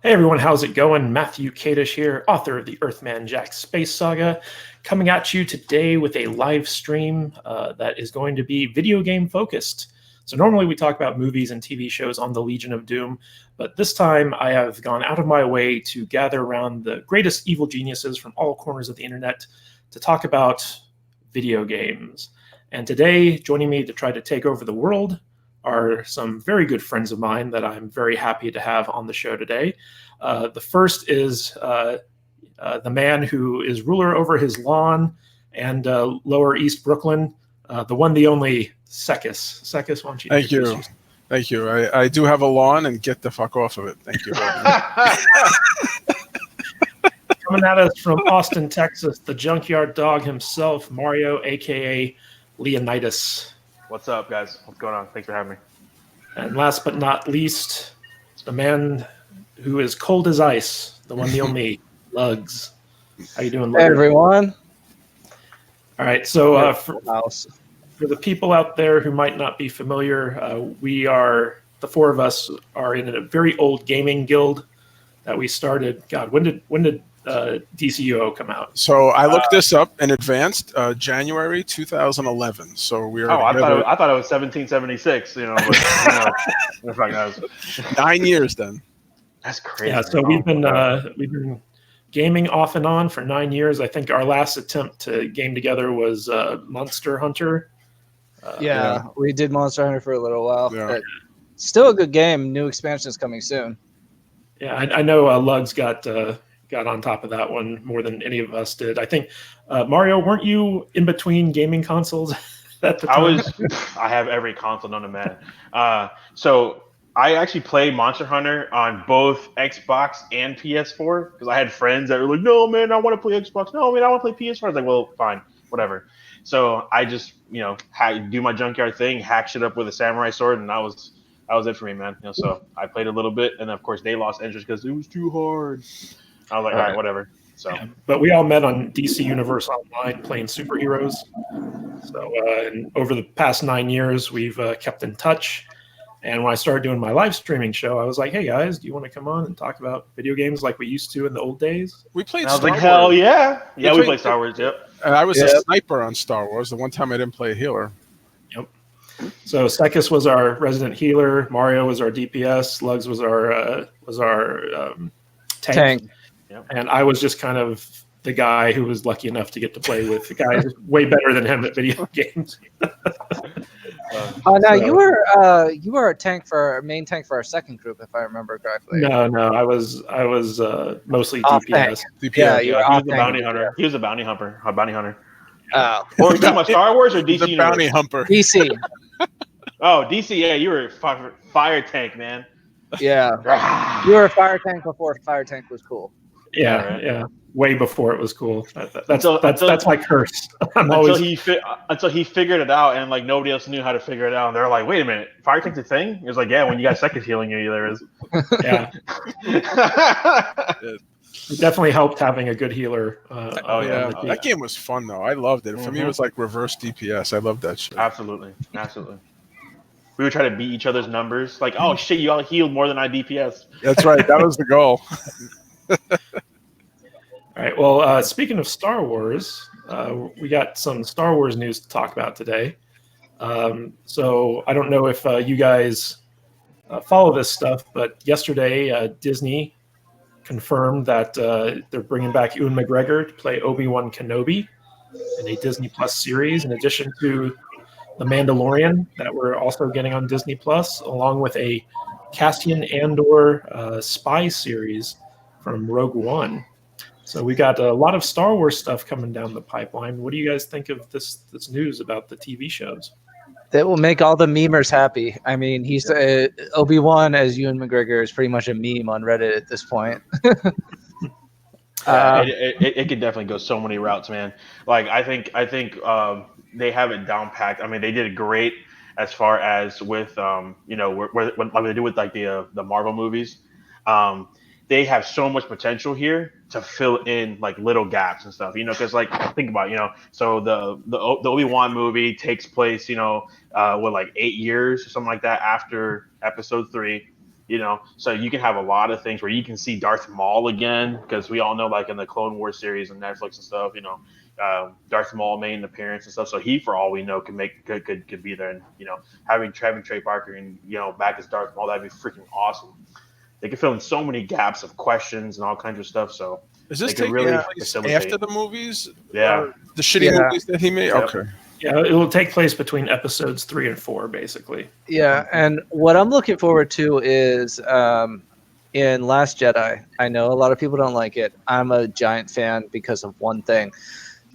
Hey everyone, how's it going? Matthew Kadish here, author of the Earthman Jack Space Saga, coming at you today with a live stream that is going to be video game focused. So normally we talk about movies and TV shows on the Legion of Doom, but this time I have gone out of my way to gather around the greatest evil geniuses from all corners of the internet to talk about video games. And today, joining me to try to take over the world are some very good friends of mine that I'm very happy to have on the show today. The first is the man who is ruler over his lawn and Lower East Brooklyn, the one, the only Seqis. Seqis, why don't you Thank introduce you. yourself? Thank you. I do have a lawn, and get the fuck off of it. Thank you. Coming at us from Austin, Texas, the junkyard dog himself, Mario, a.k.a. Leonidas. What's up, guys? What's going on? Thanks for having me. And last but not least, the man who is cold as ice, the one, the only, Lugs. How you doing, Lugs? Hey, everyone. All right, so for the people out there who might not be familiar, the four of us are in a very old gaming guild that we started. God, when did DCUO come out? So I looked this up in advance, January 2011. So we are. I thought it was 1776. But 9 years then. That's crazy. Yeah, so we've been gaming off and on for 9 years. I think our last attempt to game together was Monster Hunter. We did Monster Hunter for a little while. Yeah. Still a good game. New expansion is coming soon. Yeah, I know Lugs got on top of that one more than any of us did. I think Mario, weren't you in between gaming consoles at the time? I have every console known to man. So I actually played Monster Hunter on both Xbox and PS4 because I had friends that were like, "No, man, I want to play Xbox. No, man, I want to play PS4." I was like, "Well, fine, whatever." So I just, do my junkyard thing, hack shit up with a samurai sword, and that was it for me, man. So I played a little bit, and of course they lost interest because it was too hard. I was like, all right, whatever. So, yeah, but we all met on DC Universe Online playing superheroes. So and over the past 9 years, we've kept in touch. And when I started doing my live streaming show, I was like, "Hey guys, do you want to come on and talk about video games like we used to in the old days?" We played I was Star like, Wars. hell yeah. Yeah, we played Star Wars, yep. And I was a sniper on Star Wars. The one time I didn't play a healer. Yep. So Seqis was our resident healer. Mario was our DPS. Lugs was our tank. Yep. And I was just kind of the guy who was lucky enough to get to play with the guys way better than him at video games. You were a main tank for our second group, if I remember correctly. No, I was mostly DPS. DPS. Yeah, He was the bounty hunter. He was a bounty hunter. Oh, Or are you talking about Star Wars or DC? The bounty humper. DC. Oh, DC. Yeah, you were a fire tank, man. Yeah, you were a fire tank before fire tank was cool. Yeah. Way before it was cool. That's my curse. Until he figured it out, and like nobody else knew how to figure it out, and they're like, "Wait a minute, fire tank's a thing?" It was like, "Yeah, when you got Seqis healing you, there is." Yeah. It definitely helped having a good healer. That game was fun though. I loved it. For me, it was like reverse DPS. I loved that shit. Absolutely. We would try to beat each other's numbers. Like, oh shit, you all healed more than I DPS. That's right. That was the goal. All right. Well, speaking of Star Wars, we got some Star Wars news to talk about today. So I don't know if you guys follow this stuff, but yesterday Disney confirmed that they're bringing back Ewan McGregor to play Obi-Wan Kenobi in a Disney Plus series, in addition to The Mandalorian that we're also getting on Disney Plus, along with a Cassian Andor spy series from Rogue One. So we got a lot of Star Wars stuff coming down the pipeline. What do you guys think of this news about the TV shows? That will make all the memers happy. I mean, he's Obi-Wan as Ewan McGregor is pretty much a meme on Reddit at this point. It could definitely go so many routes, man. Like I think they have it down packed. I mean, they did great as far as with like they do with like the Marvel movies. They have so much potential here to fill in like little gaps and stuff, because like think about so the Obi-Wan movie takes place like 8 years or something like that after episode 3. You know, so you can have a lot of things where you can see Darth Maul again, because we all know, like in the Clone Wars series and Netflix and stuff, you know, Darth Maul made an appearance and stuff. So he, for all we know, could be there. And you know, having Trey Parker and back as Darth Maul, that'd be freaking awesome. They could fill in so many gaps of questions and all kinds of stuff. So is this taking really really place after the movies? Yeah, the shitty movies that he made. Yep. Okay. Yeah, it will take place between episodes 3 and 4, basically. Yeah, and what I'm looking forward to is in Last Jedi. I know a lot of people don't like it. I'm a giant fan because of one thing.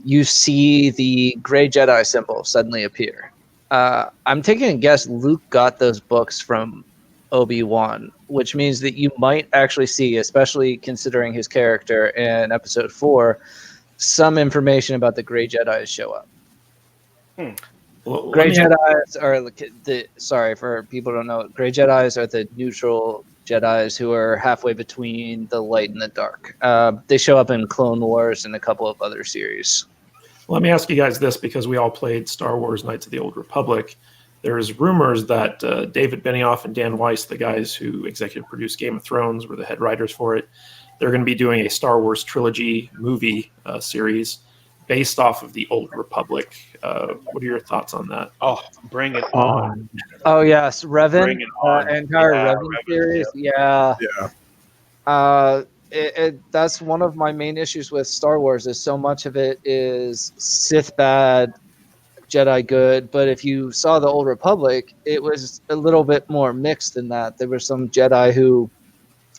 You see the gray Jedi symbol suddenly appear. I'm taking a guess Luke got those books from Obi-Wan, which means that you might actually see, especially considering his character in Episode 4, some information about the gray Jedi show up. Well, Gray Jedis are sorry for people who don't know. Gray Jedis are the neutral Jedis who are halfway between the light and the dark. They show up in Clone Wars and a couple of other series. Let me ask you guys this, because we all played Star Wars Knights of the Old Republic. There's rumors that David Benioff and Dan Weiss, the guys who executive produced Game of Thrones, were the head writers for it. They're going to be doing a Star Wars trilogy movie series based off of the Old Republic. What are your thoughts on that? Oh, bring it on. Oh, yes. Revan. Bring it on. Entire Revan series. Yeah. That's one of my main issues with Star Wars is so much of it is Sith bad, Jedi good. But if you saw the Old Republic, it was a little bit more mixed than that. There were some Jedi who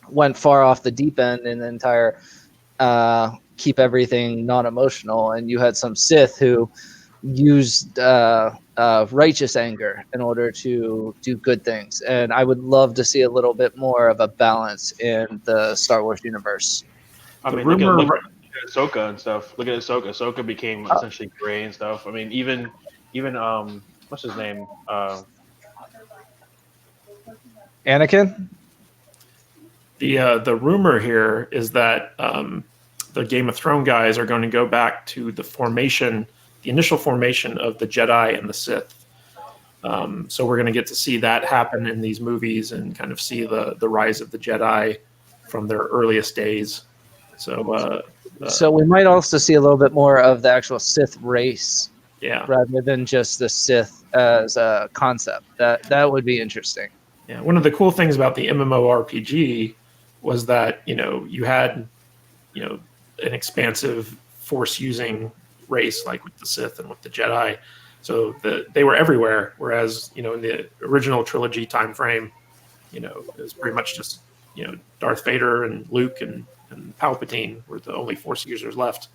went far off the deep end in the entire keep everything non-emotional, and you had some Sith who used righteous anger in order to do good things. And I would love to see a little bit more of a balance in the Star Wars universe. I mean, look at Ahsoka and stuff. Look at Ahsoka. Ahsoka became essentially gray and stuff. I mean, even what's his name? Anakin? The rumor here is that the Game of Thrones guys are going to go back to the initial formation of the Jedi and the Sith. So we're going to get to see that happen in these movies and kind of see the rise of the Jedi from their earliest days. So we might also see a little bit more of the actual Sith race, rather than just the Sith as a concept. That would be interesting. Yeah, one of the cool things about the MMORPG was that you had an expansive force-using race like with the Sith and with the Jedi, so they were everywhere. Whereas in the original trilogy time frame, it was pretty much just Darth Vader and Luke and Palpatine were the only Force users left,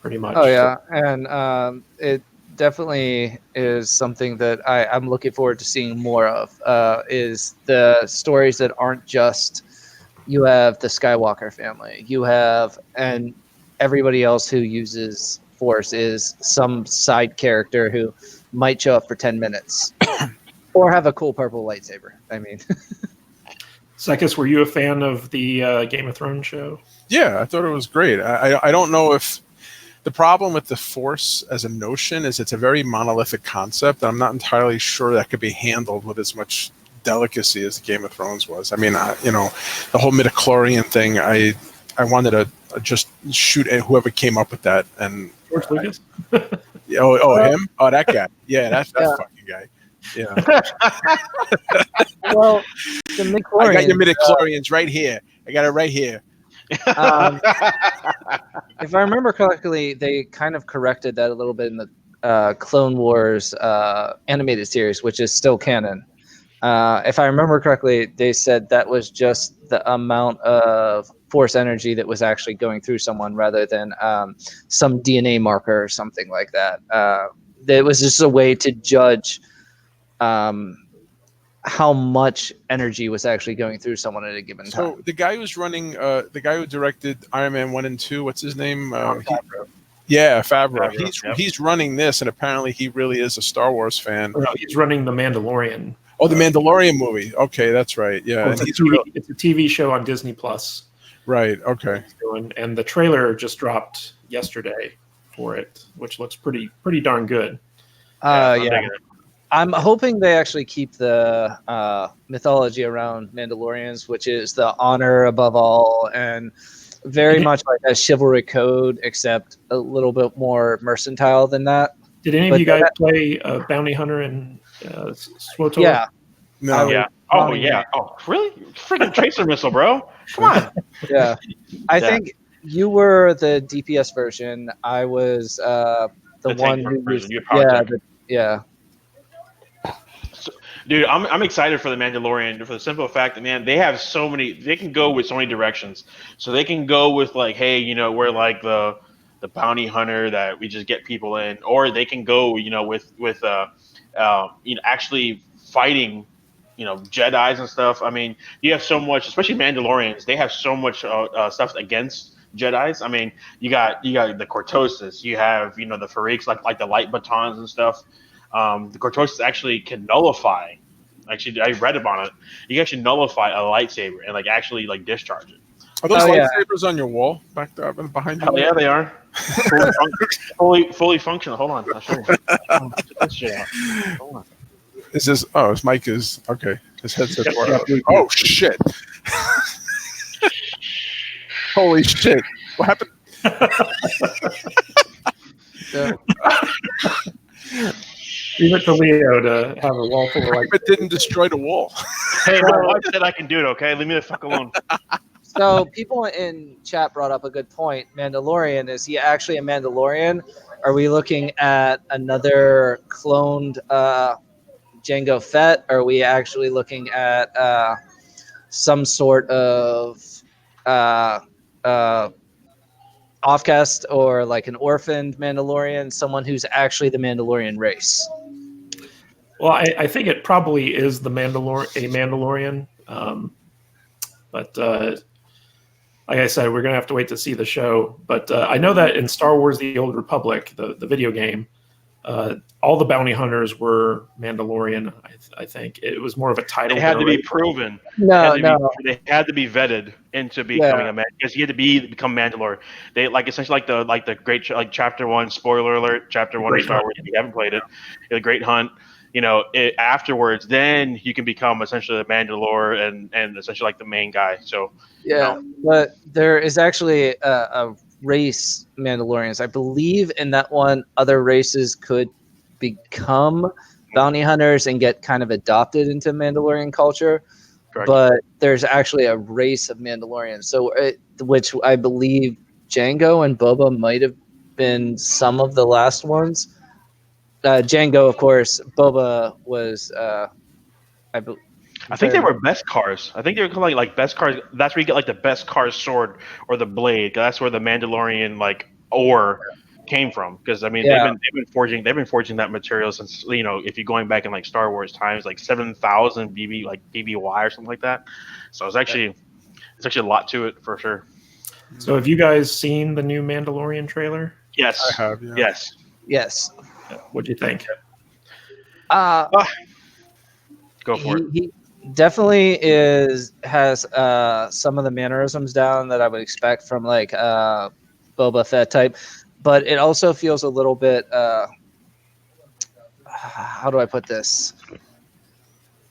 pretty much. Oh yeah, and it definitely is something that I'm looking forward to seeing more of. Is the stories that aren't just you have the Skywalker family, and everybody else who uses Force is some side character who might show up for 10 minutes or have a cool purple lightsaber. I mean, Seqis, were you a fan of the Game of Thrones show? Yeah, I thought it was great. I don't know if the problem with the Force as a notion is it's a very monolithic concept. I'm not entirely sure that could be handled with as much delicacy as Game of Thrones was. I mean, the whole midichlorian thing, I wanted to just shoot at whoever came up with that. And George Lucas? Him? Oh, that guy. Yeah, that's that fucking guy. Yeah. Well, the midichlorians, I got your midichlorians right here. I got it right here. If I remember correctly, they kind of corrected that a little bit in the Clone Wars animated series, which is still canon. If I remember correctly, they said that was just the amount of Force energy that was actually going through someone rather than some DNA marker or something like that. It was just a way to judge how much energy was actually going through someone at a given time. So the guy who's running, the guy who directed Iron Man 1 and 2, what's his name? Favreau. He's running this, and apparently he really is a Star Wars fan. No, he's running The Mandalorian. Oh, the Mandalorian movie. Okay, that's right. Yeah, it's a TV show on Disney Plus. Right. Okay. And the trailer just dropped yesterday for it, which looks pretty darn good. I I'm hoping they actually keep the mythology around Mandalorians, which is the honor above all, and very much like a chivalry code, except a little bit more mercantile than that. Did any of you guys play Bounty Hunter and SWTOR? Yeah. No. Yeah. Oh yeah. Oh really? Freaking tracer missile, bro. Come on. Yeah. I think you were the DPS version. I was the one who version. used, yeah. Dude, I'm excited for the Mandalorian for the simple fact that, man, they have so many. They can go with so many directions. So they can go with like, hey, you know, we're like the bounty hunter that we just get people in, or they can go, you know, with you know, actually fighting, you know, Jedis and stuff. I mean, you have so much, especially Mandalorians. They have so much stuff against Jedis. I mean, you got the Cortosis. You have, you know, the Fariks, like the light batons and stuff. The Cortosis actually can nullify. Actually, I read about it. You can actually nullify a lightsaber and like actually like discharge it. Are those lightsabers on your wall back there behind you? Hell yeah, they are. Fully functional. Hold on, I'll show you. Check this shit out. Hold on. Is this? Oh, his mic is okay. His headset's oh shit! Holy shit! What happened? Leave it to Leo to have a wall full of like. It didn't destroy the wall. Hey, my wife said I can do it. Okay, leave me the fuck alone. So people in chat brought up a good point. Mandalorian, is he actually a Mandalorian? Are we looking at another cloned Jango Fett? Are we actually looking at some sort of offcast or like an orphaned Mandalorian, someone who's actually the Mandalorian race? Well, I think it probably is a Mandalorian. But like I said, we're going to have to wait to see the show. But I know that in Star Wars The Old Republic, the video game, all the bounty hunters were Mandalorian, I think. It was more of a title. They had to be proven. They had to be vetted into becoming a man, because you had to become Mandalore. They like essentially like the great chapter 1, spoiler alert, chapter 1 of Star Wars. If you haven't played it, The Great Hunt. You know, afterwards, then you can become essentially a Mandalore and essentially like the main guy. So yeah, but there is actually a race Mandalorians. I believe in that one, other races could become bounty hunters and get kind of adopted into Mandalorian culture. Correct. But there's actually a race of Mandalorians, so which I believe Jango and Boba might have been some of the last ones. Jango, of course. Boba was, I think they were Beskars. I think they were called like Beskars. That's where you get like the Beskar sword or the blade. That's where the Mandalorian like ore came from. Because I mean, they've been forging that material since, you know, if you're going back in like Star Wars times, like 7,000 BBY or something like that. So it's actually a lot to it for sure. So have you guys seen the new Mandalorian trailer? Yes, I have. Yeah. yes. What'd you think? Go for it. He definitely has some of the mannerisms down that I would expect from like Boba Fett type, but it also feels a little bit. How do I put this?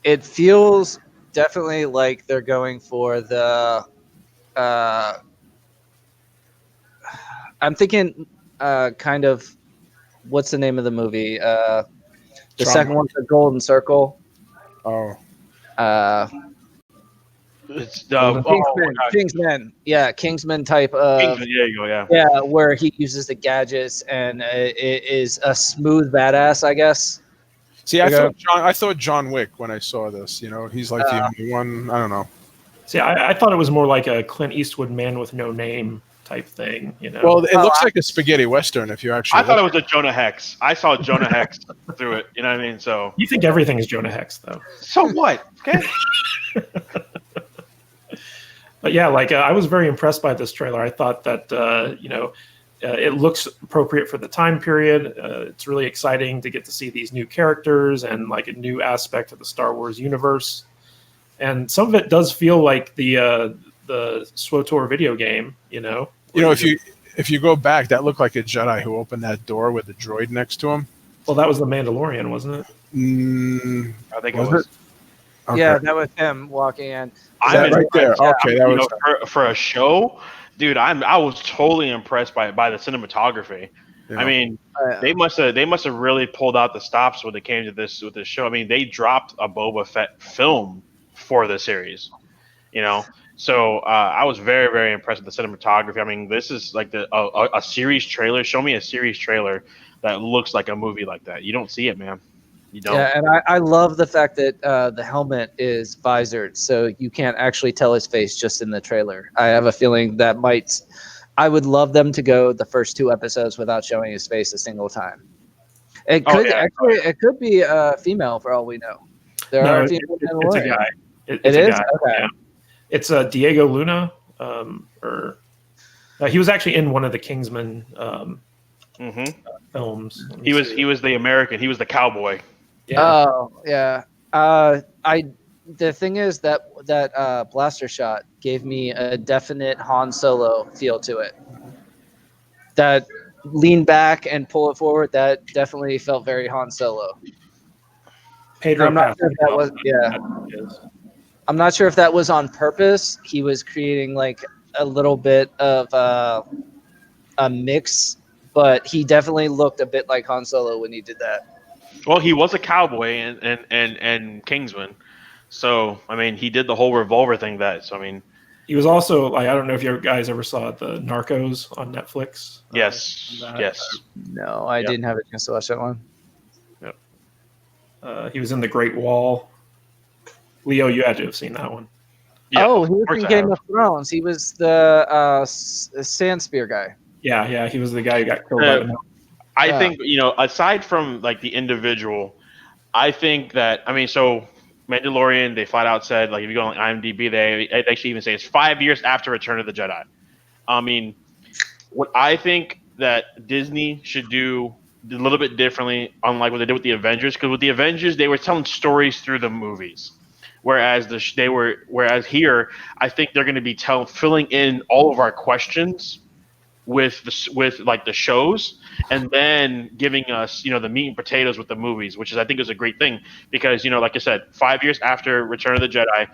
It feels definitely like they're going for the. I'm thinking kind of. What's the name of the movie? The second one's The Golden Circle. Oh. It's Kingsman. Yeah, Kingsman type of. Kingsman, there you go. Yeah. Yeah, where he uses the gadgets and it is a smooth badass, I guess. See, I thought John Wick when I saw this. You know, he's like the only one. I don't know. See, I thought it was more like a Clint Eastwood Man with No Name type thing, you know. Well, it looks like a spaghetti western if you actually. I thought it was a Jonah Hex. I saw Jonah Hex through it. You know what I mean? So you think everything is Jonah Hex, though? So what? Okay. But yeah, like I was very impressed by this trailer. I thought that you know, it looks appropriate for the time period. It's really exciting to get to see these new characters and like a new aspect of the Star Wars universe. And some of it does feel like the SWTOR video game, you know. You know, if you go back, that looked like a Jedi who opened that door with the droid next to him. Well, that was the Mandalorian, wasn't it? I think Was it was. it? Okay. Yeah, that was him walking in. I'm That right there. impressed. Okay, that You was know, for a show, dude. I was totally impressed by the cinematography. you I know. mean, they must have really pulled out the stops when it came to this with this show. I mean, they dropped a Boba Fett film for the series. You know, so I was very very impressed with the cinematography. I mean, this is like a series trailer. Show me a series trailer that looks like a movie like that. You don't see it, man. You don't. Yeah, and I love the fact that the helmet is visored, so you can't actually tell his face just in the trailer. I have a feeling that might. I would love them to go the first 2 episodes without showing his face a single time. It Oh, could yeah. actually, it could be a female for all we know. There No, are it's female a Mandalorians. guy. It It's a is? guy. Okay. Yeah. It's Diego Luna, he was actually in one of the Kingsman films. Let me He was see. he was the American. He was the cowboy. Yeah. Oh, yeah. The thing is that blaster shot gave me a definite Han Solo feel to it. That lean back and pull it forward, that definitely felt very Han Solo. Pedro I'm not sure if that Pascal. was I'm not sure if that was on purpose. He was creating like a little bit of a mix, but he definitely looked a bit like Han Solo when he did that. Well, he was a cowboy and Kingsman. So I mean, he did the whole revolver thing. So I mean, He was also like, I don't know if you guys ever saw the Narcos on Netflix. yes, yes. No, I Yep. didn't have a chance to watch that one. He was in The Great Wall. Leo, you had to have seen that one. Yeah, Oh, of he was course in I Game have. of Thrones. He was the sand spear guy. Yeah, he was the guy who got killed by the. I Yeah. think aside from like the individual, I think that so Mandalorian, they flat out said, like, if you go on IMDb, they actually even say it's 5 years after Return of the Jedi. I mean, what I think that Disney should do a little bit differently, unlike what they did with the Avengers, because with the Avengers they were telling stories through the movies, whereas whereas here I think they're going to be filling in all of our questions with like the shows, and then giving us the meat and potatoes with the movies, which I think is a great thing, because like I said, 5 years after Return of the Jedi,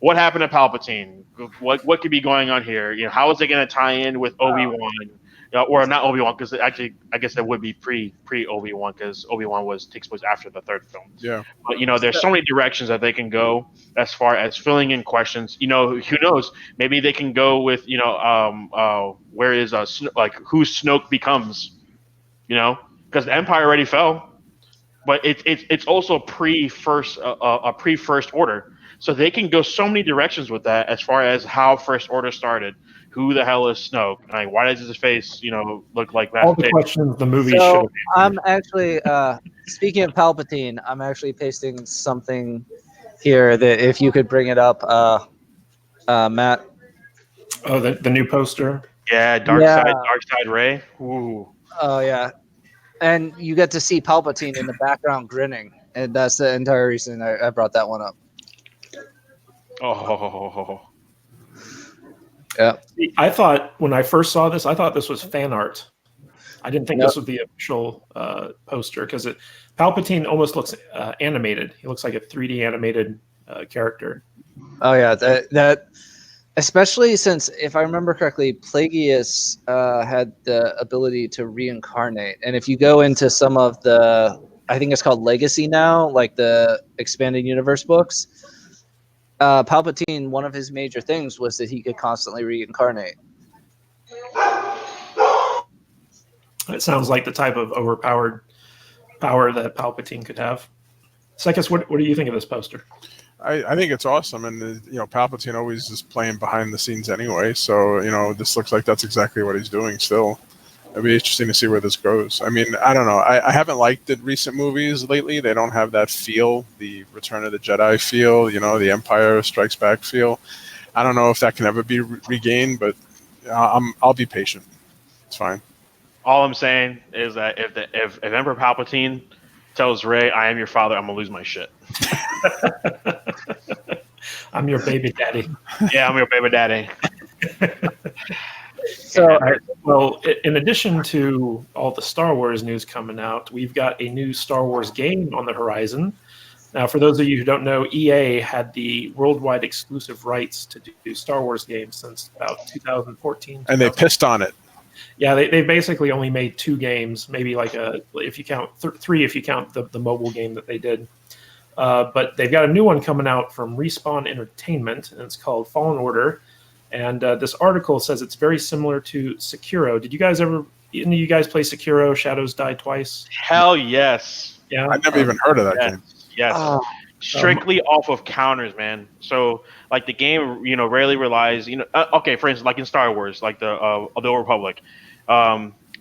what happened to Palpatine? What could be going on here? How is it going to tie in with Obi-Wan? Or not Obi-Wan, because actually I guess that would be pre Obi-Wan, because Obi-Wan takes place after the third film. Yeah. But there's so many directions that they can go as far as filling in questions. Who knows? Maybe they can go with where is like who Snoke becomes. Because the Empire already fell, but it's also pre-first order, so they can go so many directions with that as far as how First Order started. Who the hell is Snoke? Like, why does his face look like All Master the Chief? questions the movie should So have. I'm actually speaking of Palpatine. I'm actually pasting something here that if you could bring it up, Matt. Oh, the new poster. Yeah, Dark Side Ray. Ooh. Oh yeah, and you get to see Palpatine in the background grinning, and that's the entire reason I brought that one up. Oh. Yeah. I thought when I first saw this, I thought this was fan art. I didn't think this was the official poster, because Palpatine almost looks animated. He looks like a 3D animated character. Oh yeah, that especially since, if I remember correctly, Plagueis had the ability to reincarnate, and if you go into some of the, I think it's called Legacy now, like the expanded universe books, Palpatine, one of his major things was that he could constantly reincarnate. It sounds like the type of overpowered power that Palpatine could have. Seqis, what do you think of this poster? I think it's awesome, and Palpatine always is playing behind the scenes anyway. So this looks like that's exactly what he's doing still. It'll be interesting to see where this goes. I mean, I don't know. I haven't liked the recent movies lately. They don't have that feel, the Return of the Jedi feel, the Empire Strikes Back feel. I don't know if that can ever be regained, but I'll be patient. It's fine. All I'm saying is that if Emperor Palpatine tells Rey, "I am your father," I'm gonna lose my shit. I'm your baby daddy. Yeah, I'm your baby daddy. So Well, in addition to all the Star Wars news coming out, we've got a new Star Wars game on the horizon. Now, for those of you who don't know, EA had the worldwide exclusive rights to do Star Wars games since about 2014. And they pissed on it. Yeah, they basically only made 2 games, maybe like if you count 3 if you count the mobile game that they did. But they've got a new one coming out from Respawn Entertainment, and it's called Fallen Order. And this article says it's very similar to Sekiro. Did you guys any of you guys play Sekiro, Shadows Die Twice? Hell yes. Yeah. I never even heard of that game. Yes. Strictly off of counters, man. So like the game, rarely relies, okay, for instance, like in Star Wars, like the Old Republic,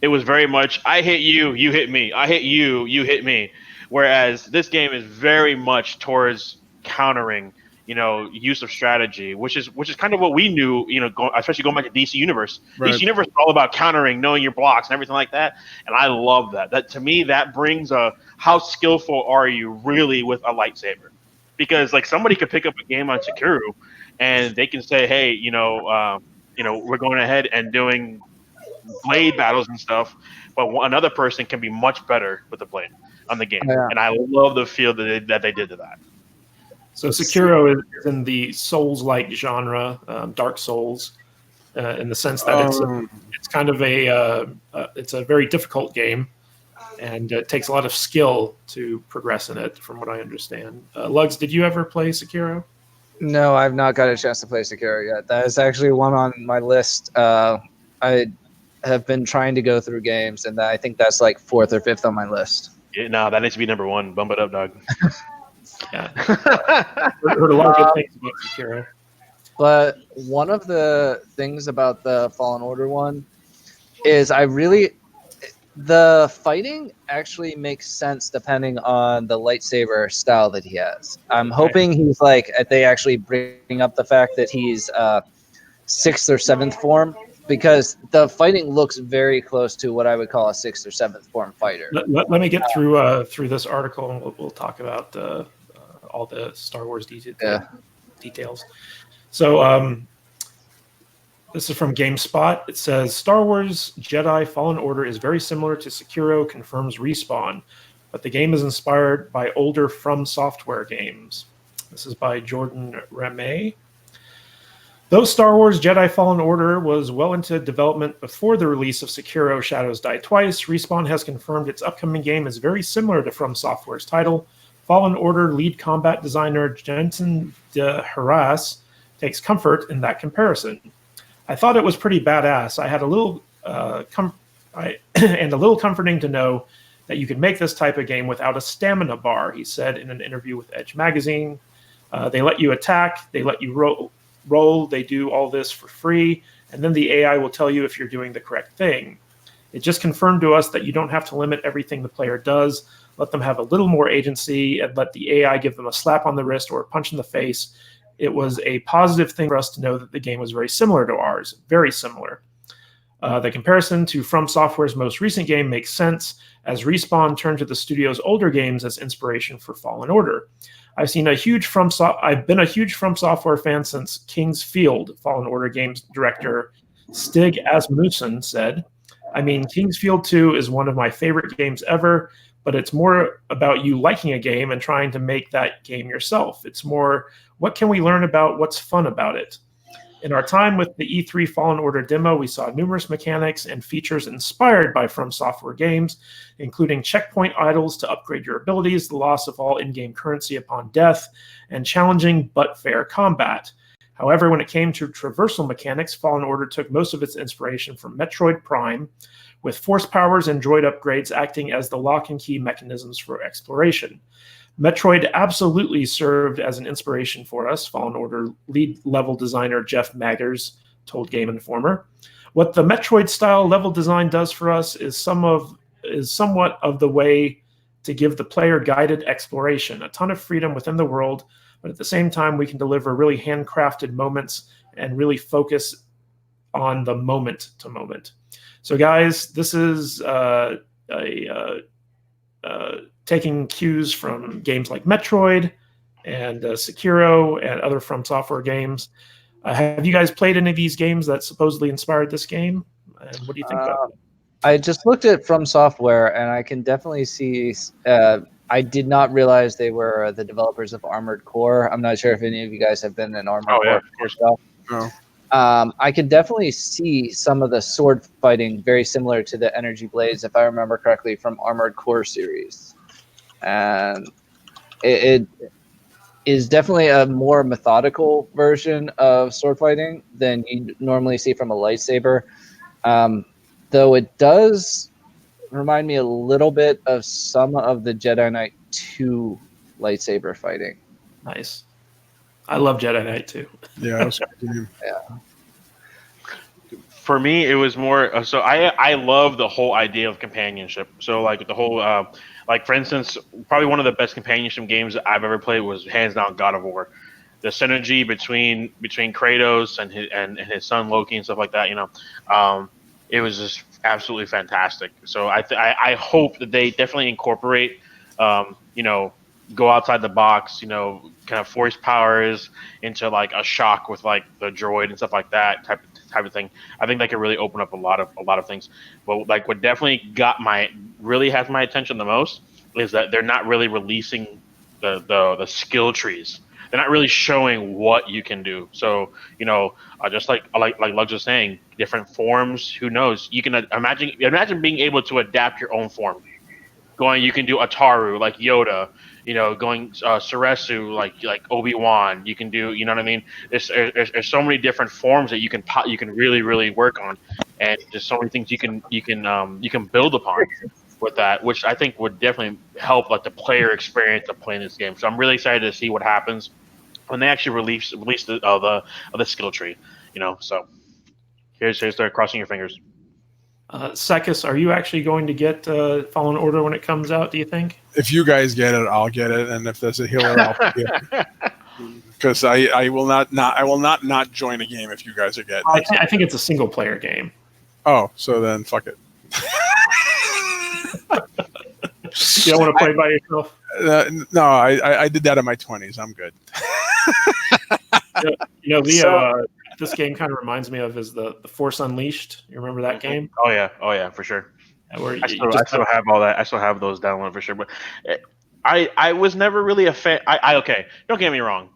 it was very much I hit you, you hit me. I hit you, you hit me. Whereas this game is very much towards countering, use of strategy, which is kind of what we knew, especially going back to DC Universe. Right. DC Universe is all about countering, knowing your blocks and everything like that. And I love that. That to me, that brings how skillful are you really with a lightsaber? Because like somebody could pick up a game on Sekiro and they can say, hey, we're going ahead and doing blade battles and stuff, but another person can be much better with the blade on the game. Yeah. And I love the feel that they did to that. So Sekiro is in the Souls-like genre, Dark Souls, in the sense that it's kind of it's a very difficult game, and it takes a lot of skill to progress in it, from what I understand. Lugs, did you ever play Sekiro? No, I've not got a chance to play Sekiro yet. That is actually one on my list. I have been trying to go through games, and I think that's like 4th or 5th on my list. Yeah, no, that needs to be number 1. Bump it up, dog. Yeah. Heard a lot of good things about Sekiro. But one of the things about the Fallen Order one is the fighting actually makes sense depending on the lightsaber style that he has. I'm hoping he's like, they actually bring up the fact that he's 6th or 7th form, because the fighting looks very close to what I would call a 6th or 7th form fighter. Let me get through this article, and we'll talk about all the Star Wars details. So this is from GameSpot. It says, Star Wars Jedi Fallen Order is very similar to Sekiro, confirms Respawn, but the game is inspired by older From Software games. This is by Jordan Ramey. Though Star Wars Jedi Fallen Order was well into development before the release of Sekiro Shadows Die Twice, Respawn has confirmed its upcoming game is very similar to From Software's title. Fallen Order lead combat designer Jensen de Haras takes comfort in that comparison. I thought it was pretty badass. I had a little and a little comforting to know that you can make this type of game without a stamina bar, he said in an interview with Edge Magazine. They let you attack, they let you roll, they do all this for free, and then the AI will tell you if you're doing the correct thing. It just confirmed to us that you don't have to limit everything the player does. Let them have a little more agency and let the AI give them a slap on the wrist or a punch in the face. It was a positive thing for us to know that the game was very similar to ours, very similar. The comparison to From Software's most recent game makes sense, as Respawn turned to the studio's older games as inspiration for Fallen Order. I've been a huge From Software fan since King's Field, Fallen Order games director Stig Asmussen said. I mean, King's Field 2 is one of my favorite games ever, but it's more about you liking a game and trying to make that game yourself. It's more, what can we learn about what's fun about it? In our time with the E3 Fallen Order demo, we saw numerous mechanics and features inspired by From Software games, including checkpoint idols to upgrade your abilities, the loss of all in-game currency upon death, and challenging but fair combat. However, when it came to traversal mechanics, Fallen Order took most of its inspiration from Metroid Prime, with force powers and droid upgrades acting as the lock and key mechanisms for exploration. Metroid absolutely served as an inspiration for us, Fallen Order lead level designer Jeff Maggers told Game Informer. What the Metroid-style level design does for us is somewhat of the way to give the player guided exploration, a ton of freedom within the world, but at the same time we can deliver really handcrafted moments and really focus on the moment to moment. So guys, this is taking cues from games like Metroid and Sekiro and other From Software games. Have you guys played any of these games that supposedly inspired this game? And what do you think about it? I just looked at From Software, and I can definitely see. I did not realize they were the developers of Armored Core. I'm not sure if any of you guys have been in Armored Oh Core. yeah, of course. No. I can definitely see some of the sword fighting very similar to the Energy Blades, if I remember correctly, from Armored Core series. And it is definitely a more methodical version of sword fighting than you normally see from a lightsaber. Though it does remind me a little bit of some of the Jedi Knight 2 lightsaber fighting. Nice. I love Jedi Knight too. Yeah, it was a good game. For me, it was more. So I love the whole idea of companionship. So like the whole, like for instance, probably one of the best companionship games I've ever played was hands down God of War. The synergy between Kratos and his son Loki and stuff like that. It was just absolutely fantastic. So I hope that they definitely incorporate, go outside the box, kind of force powers into like a shock with like the droid and stuff like that type of thing. I think that could really open up a lot of things. But like what definitely really has my attention the most is that they're not really releasing the skill trees. They're not really showing what you can do. So, just like Lugs was saying, different forms. Who knows? You can imagine being able to adapt your own form. You can do Ataru like Yoda. Going Ceresu like Obi-Wan. You can do, you know what I mean? There's so many different forms that you can really really work on, and there's so many things you can build upon with that, which I think would definitely help like the player experience of playing this game. So I'm really excited to see what happens when they actually release the skill tree. So here's start crossing your fingers. Seqis, are you actually going to get Fallen Order when it comes out, do you think? If you guys get it, I'll get it, and if there's a healer, I'll get it. Because I will not join a game if you guys are getting it. I think it's a single player game. Oh, so then fuck it. You don't want to play by yourself? No, I did that in my 20s. I'm good. Leo, this game kind of reminds me of the Force Unleashed. You remember that game? Oh yeah, for sure. Where I still have all that. I still have those downloaded for sure. But I was never really a fan. Okay, don't get me wrong.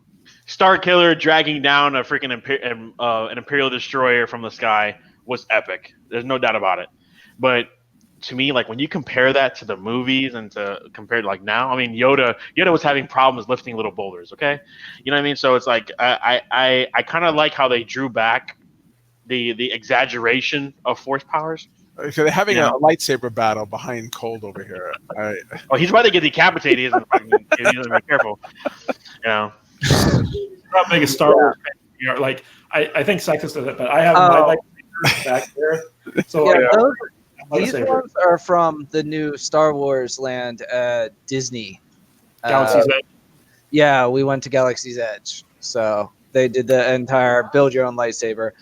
Star Killer dragging down a freaking an Imperial destroyer from the sky was epic. There's no doubt about it. But to me, like when you compare that to the movies and to compare to like now, I mean, Yoda was having problems lifting little boulders. Okay, you know what I mean? So it's like I kind of like how they drew back the exaggeration of force powers. So they're having a lightsaber battle behind Cold over here. He's about to get decapitated. He doesn't be careful. I'm not big a Star Wars fan. Like I think Seqis does it, but I have my lightsaber back there. So these ones are from the new Star Wars land at Disney. Galaxy's Edge. Yeah, we went to Galaxy's Edge. So they did the entire build your own lightsaber.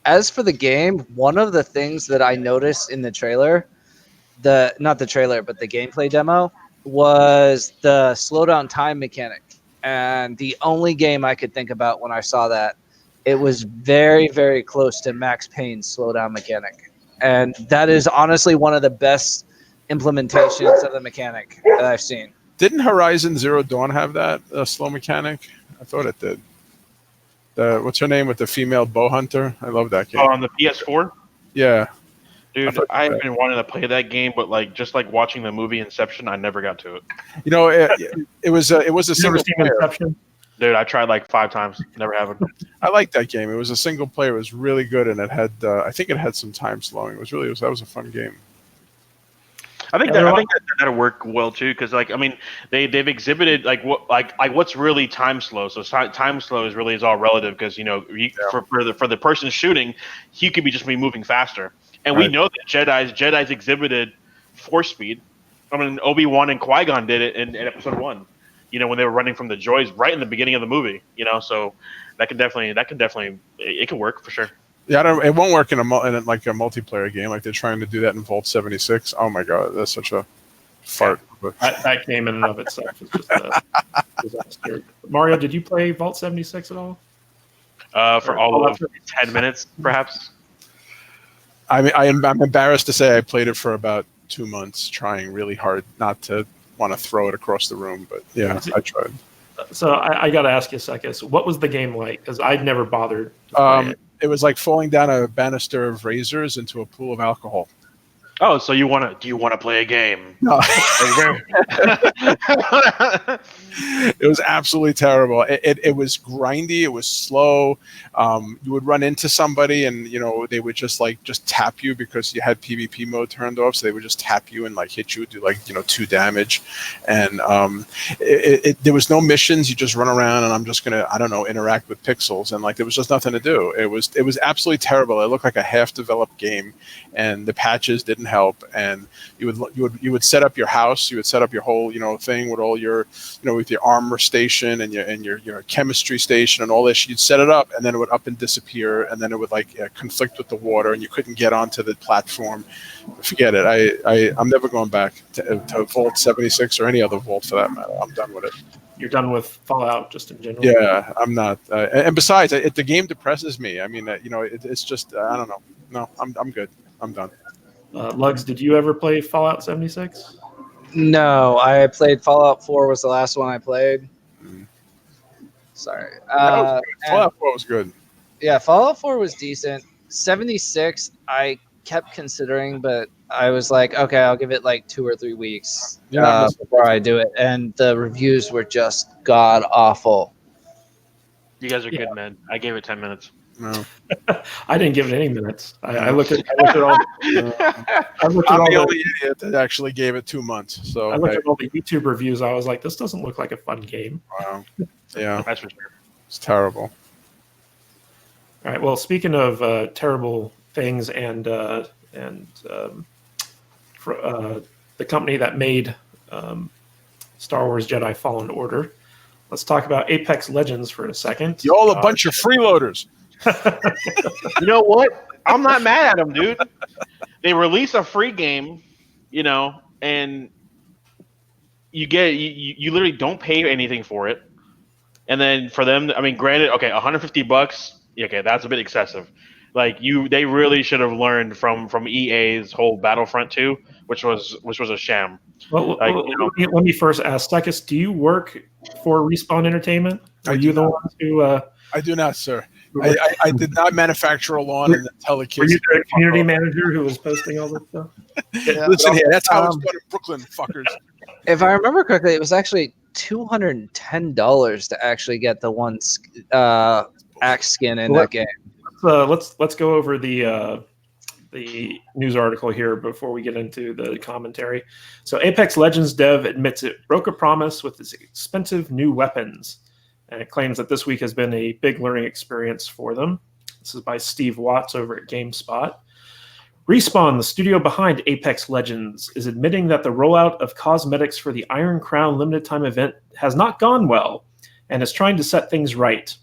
As for the game, one of the things that I noticed in the trailer, not the trailer, but the gameplay demo, was the slowdown time mechanic. And the only game I could think about when I saw that, it was very, very close to Max Payne's slowdown mechanic. And that is honestly one of the best implementations of the mechanic that I've seen. Didn't Horizon Zero Dawn have that slow mechanic? I thought it did. What's her name with the female bow hunter? I love that game. Oh, on the PS4? Yeah. Dude, I've been wanting to play that game, but just like watching the movie Inception, I never got to it. It was a single player. Inception? Dude, I tried like 5 times. Never happened. I liked that game. It was a single player. It was really good, and it had I think it had some time slowing. That was a fun game. I think that'll work well too, because they've exhibited what's really time slow. So time slow is all relative, because for the person shooting, he could just be moving faster, and we know that Jedi's exhibited force speed. I mean, Obi-Wan and Qui-Gon did it in Episode 1. When they were running from the droids right in the beginning of the movie. So that can definitely it can work for sure. Yeah, it won't work in a multiplayer game like they're trying to do that in Vault 76. Oh my god, that's such a fart. That game in and of itself is just a disaster. Mario, did you play Vault 76 at all? for all of 10 minutes, perhaps. I mean, I'm embarrassed to say I played it for about 2 months, trying really hard not to want to throw it across the room. But yeah, I tried. So I got to ask you, Seqis, what was the game like? Because I'd never bothered to play it. It was like falling down a banister of razors into a pool of alcohol. Oh, so do you want to play a game? No. It was absolutely terrible. It was grindy. It was slow. You would run into somebody, and they would just tap you because you had PvP mode turned off. So they would just tap you and hit you, do 2 damage, and there was no missions. You just run around, and I'm just gonna interact with pixels, and there was just nothing to do. It was absolutely terrible. It looked like a half-developed game, and the patches didn't help. And you would set up your house. You would set up your whole thing with all your with your armor station and your chemistry station and all this. You'd set it up, and then it would up and disappear, and then it would conflict with the water, and you couldn't get onto the platform. Forget it. I'm never going back to Vault 76 or any other vault for that matter. I'm done with it. You're done with Fallout just in general? Yeah, I'm not. And besides, the game depresses me. I mean, it's just I don't know. No, I'm good. I'm done. Lugs, did you ever play Fallout 76? No, I played Fallout 4 was the last one I played. Sorry. Fallout 4 was good. Yeah, Fallout 4 was decent. 76, I kept considering, but I was like, okay, I'll give it 2 or 3 weeks before I do it. And the reviews were just god awful. You guys are good, man. I gave it 10 minutes. No. I didn't give it any minutes. I looked at all. I'm the only idiot that actually gave it 2 months. So I looked at all the YouTube reviews. I was like, this doesn't look like a fun game. Wow. Yeah, that's for sure. It's terrible. All right. Well, speaking of terrible things and the company that made Star Wars Jedi Fallen Order, let's talk about Apex Legends for a second. Y'all a bunch of freeloaders. You know what? I'm not mad at them, dude. They release a free game, and you literally don't pay anything for it. And then for them, I mean, granted, okay, $150, okay, that's a bit excessive. They really should have learned from EA's whole Battlefront 2, which was a sham. Well, let me first ask, Seqis, do you work for Respawn Entertainment? Are you the ones who? I do not, sir. I did not manufacture a lawn and then tell the kids. Were you the community manager who was posting all this stuff? Yeah, listen here, that's how it's done in Brooklyn, fuckers. If I remember correctly, it was actually $210 to actually get the one axe skin in that game. Let's go over the news article here before we get into the commentary. So Apex Legends dev admits it broke a promise with its expensive new weapons, and it claims that this week has been a big learning experience for them. This is by Steve Watts over at GameSpot. Respawn, the studio behind Apex Legends, is admitting that the rollout of cosmetics for the Iron Crown limited time event has not gone well and is trying to set things right.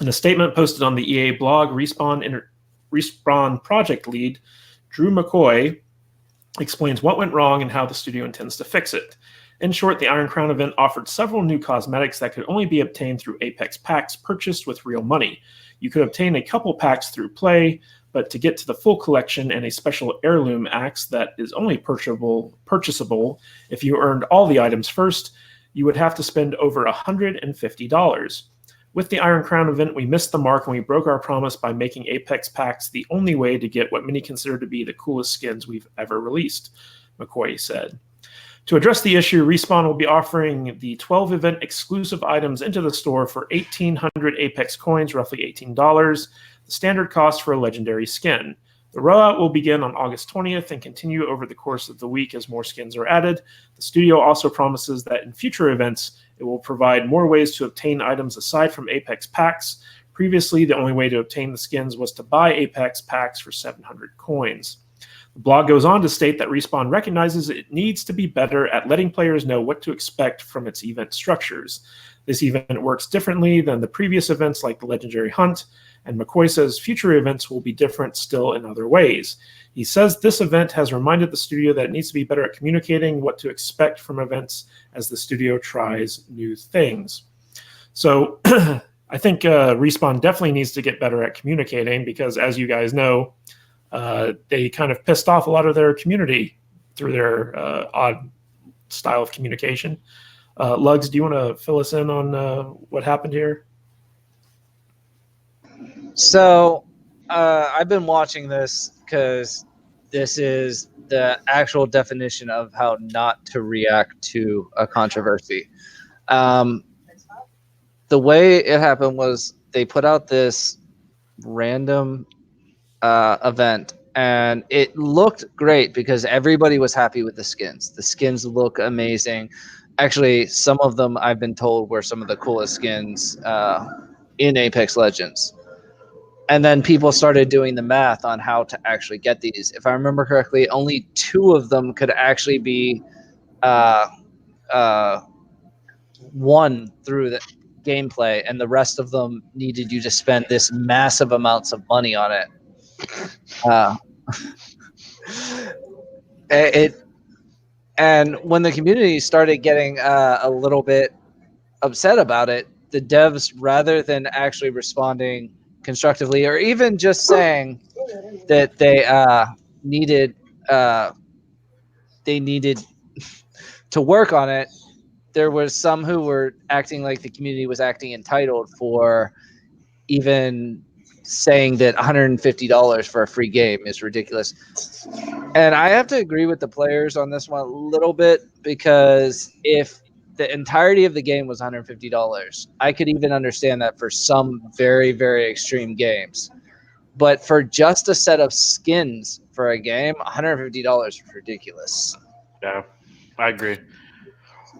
In a statement posted on the EA blog, Respawn project lead Drew McCoy explains what went wrong and how the studio intends to fix it. In short, the Iron Crown event offered several new cosmetics that could only be obtained through Apex packs purchased with real money. You could obtain a couple packs through play, but to get to the full collection and a special heirloom axe that is only purchasable if you earned all the items first, you would have to spend over $150. With the Iron Crown event, we missed the mark and we broke our promise by making Apex packs the only way to get what many consider to be the coolest skins we've ever released, McCoy said. To address the issue, Respawn will be offering the 12 event exclusive items into the store for 1,800 Apex coins, roughly $18, the standard cost for a legendary skin. The rollout will begin on August 20th and continue over the course of the week as more skins are added. The studio also promises that in future events, it will provide more ways to obtain items aside from Apex packs. Previously, the only way to obtain the skins was to buy Apex packs for 700 coins. The blog goes on to state that Respawn recognizes it needs to be better at letting players know what to expect from its event structures. This event works differently than the previous events like the Legendary Hunt, and McCoy says future events will be different still in other ways. He says this event has reminded the studio that it needs to be better at communicating what to expect from events as the studio tries new things. So I think Respawn definitely needs to get better at communicating because, as you guys know, they kind of pissed off a lot of their community through their odd style of communication. Lugs, do you want to fill us in on what happened here? So I've been watching this because this is the actual definition of how not to react to a controversy. The way it happened was they put out this random event, and it looked great because everybody was happy with the skins. The skins look amazing. Actually, some of them I've been told were some of the coolest skins in Apex Legends. And then people started doing the math on how to actually get these. If I remember correctly, only 2 of them could actually be won through the gameplay, and the rest of them needed you to spend this massive amounts of money on it. And when the community started getting a little bit upset about it, the devs, rather than actually responding constructively or even just saying that they needed to work on it, there was some who were acting like the community was acting entitled for even saying that $150 for a free game is ridiculous. And I have to agree with the players on this one a little bit, because if the entirety of the game was $150, I could even understand that for some very, very extreme games. But for just a set of skins for a game, $150 is ridiculous. Yeah, I agree.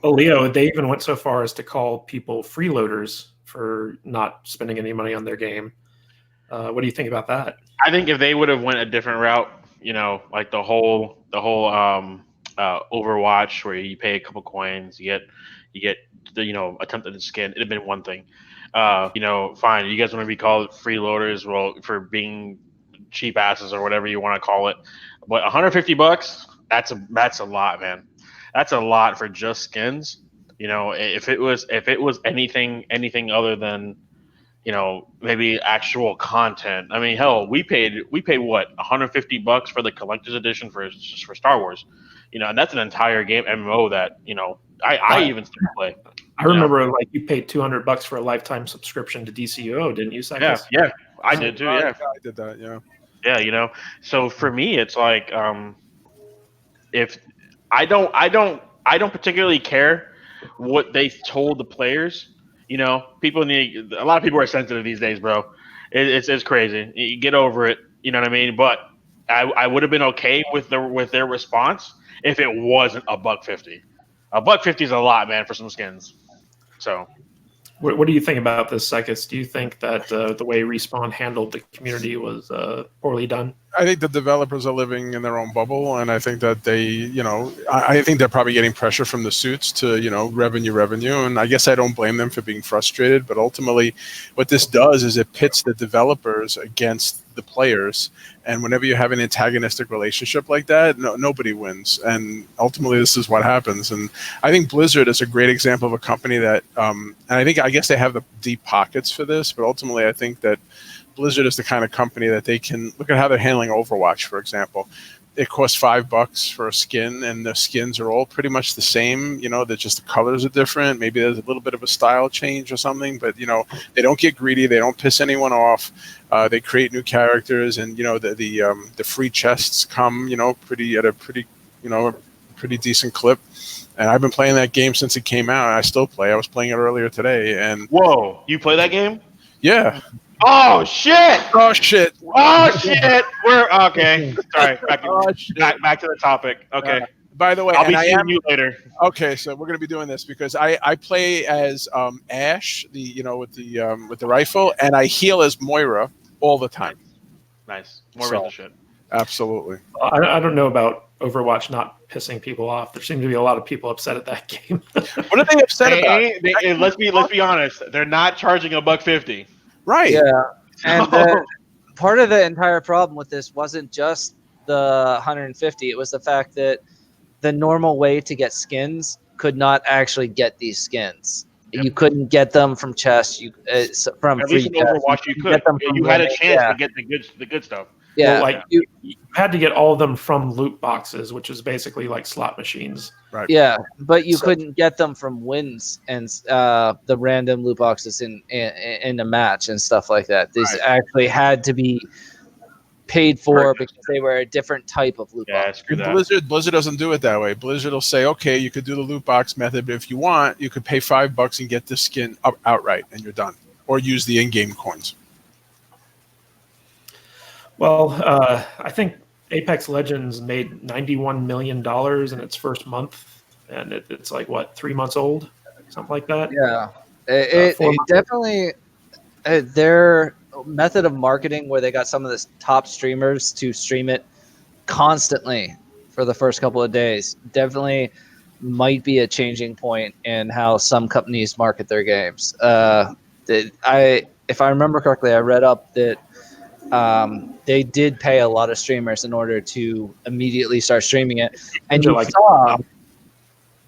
Well, Leo, they even went so far as to call people freeloaders for not spending any money on their game. What do you think about that? I think if they would have went a different route, like the whole Overwatch where you pay a couple coins, you get the attempted skin, it'd have been one thing. Fine, you guys want to be called freeloaders, well, for being cheap asses or whatever you want to call it, but $150, that's a lot, man. That's a lot for just skins. If it was anything other than maybe actual content. I mean, hell, we paid what, $150 for the collector's edition for Star Wars, and that's an entire game MMO that I even still play. I remember like you paid $200 for a lifetime subscription to DCUO, didn't you, Seqis? Yeah, I did too. Yeah, I did that. Yeah. Yeah, So for me, it's like if I don't particularly care what they told the players. A lot of people are sensitive these days, bro. It's crazy. You get over it. You know what I mean? But I would have been okay with their response if it wasn't $150. $150 is a lot, man, for some skins. So, what do you think about this, Seqis? Do you think that the way Respawn handled the community was poorly done? I think the developers are living in their own bubble, and I think that they, I think they're probably getting pressure from the suits to, revenue, and I guess I don't blame them for being frustrated, but ultimately what this does is it pits the developers against the players, and whenever you have an antagonistic relationship like that, nobody wins, and ultimately this is what happens. And I think Blizzard is a great example of a company that, and I guess they have the deep pockets for this, but ultimately I think that Blizzard is the kind of company that they can look at how they're handling Overwatch, for example. It costs $5 for a skin, and the skins are all pretty much the same. They're just the colors are different. Maybe there's a little bit of a style change or something, but they don't get greedy. They don't piss anyone off. They create new characters, and the free chests come pretty decent clip. And I've been playing that game since it came out. And I still play. I was playing it earlier today. And whoa, you play that game? Yeah. Oh shit! Oh shit! Oh shit! We're okay. Sorry. Back to the topic. Okay. By the way, I'll be seeing you later. Okay, so we're gonna be doing this because I play as Ash, with the rifle, and I heal as Moira all the time. Nice. Moira's the shit. Absolutely. I don't know about Overwatch not pissing people off. There seem to be a lot of people upset at that game. What are they upset about? Let's be honest. They're not charging $150. Right. Yeah. And part of the entire problem with this wasn't just the 150. It was the fact that the normal way to get skins could not actually get these skins. You couldn't get them from chests. From At free least in chests. Overwatch, you could. get them from You had a limit, chance yeah. to get the good stuff. Yeah, Well, like you had to get all of them from loot boxes, which is basically like slot machines. Right. yeah, but you So- couldn't get them from wins and the random loot boxes in a match and stuff like that. These Right. actually had to be paid for because they were a different type of loot Yeah, box. screw that. Blizzard doesn't do it that way. Blizzard will say, okay, you could do the loot box method, but if you want, you could pay $5 and get the skin outright, and you're done, or use the in-game coins. Well, I think Apex Legends made $91 million in its first month, and it's like, what, 3 months old? Something like that? Yeah, it 4 months. definitely their method of marketing where they got some of the top streamers to stream it constantly for the first couple of days definitely might be a changing point in how some companies market their games. If I remember correctly, I read up that they did pay a lot of streamers in order to immediately start streaming it, and you saw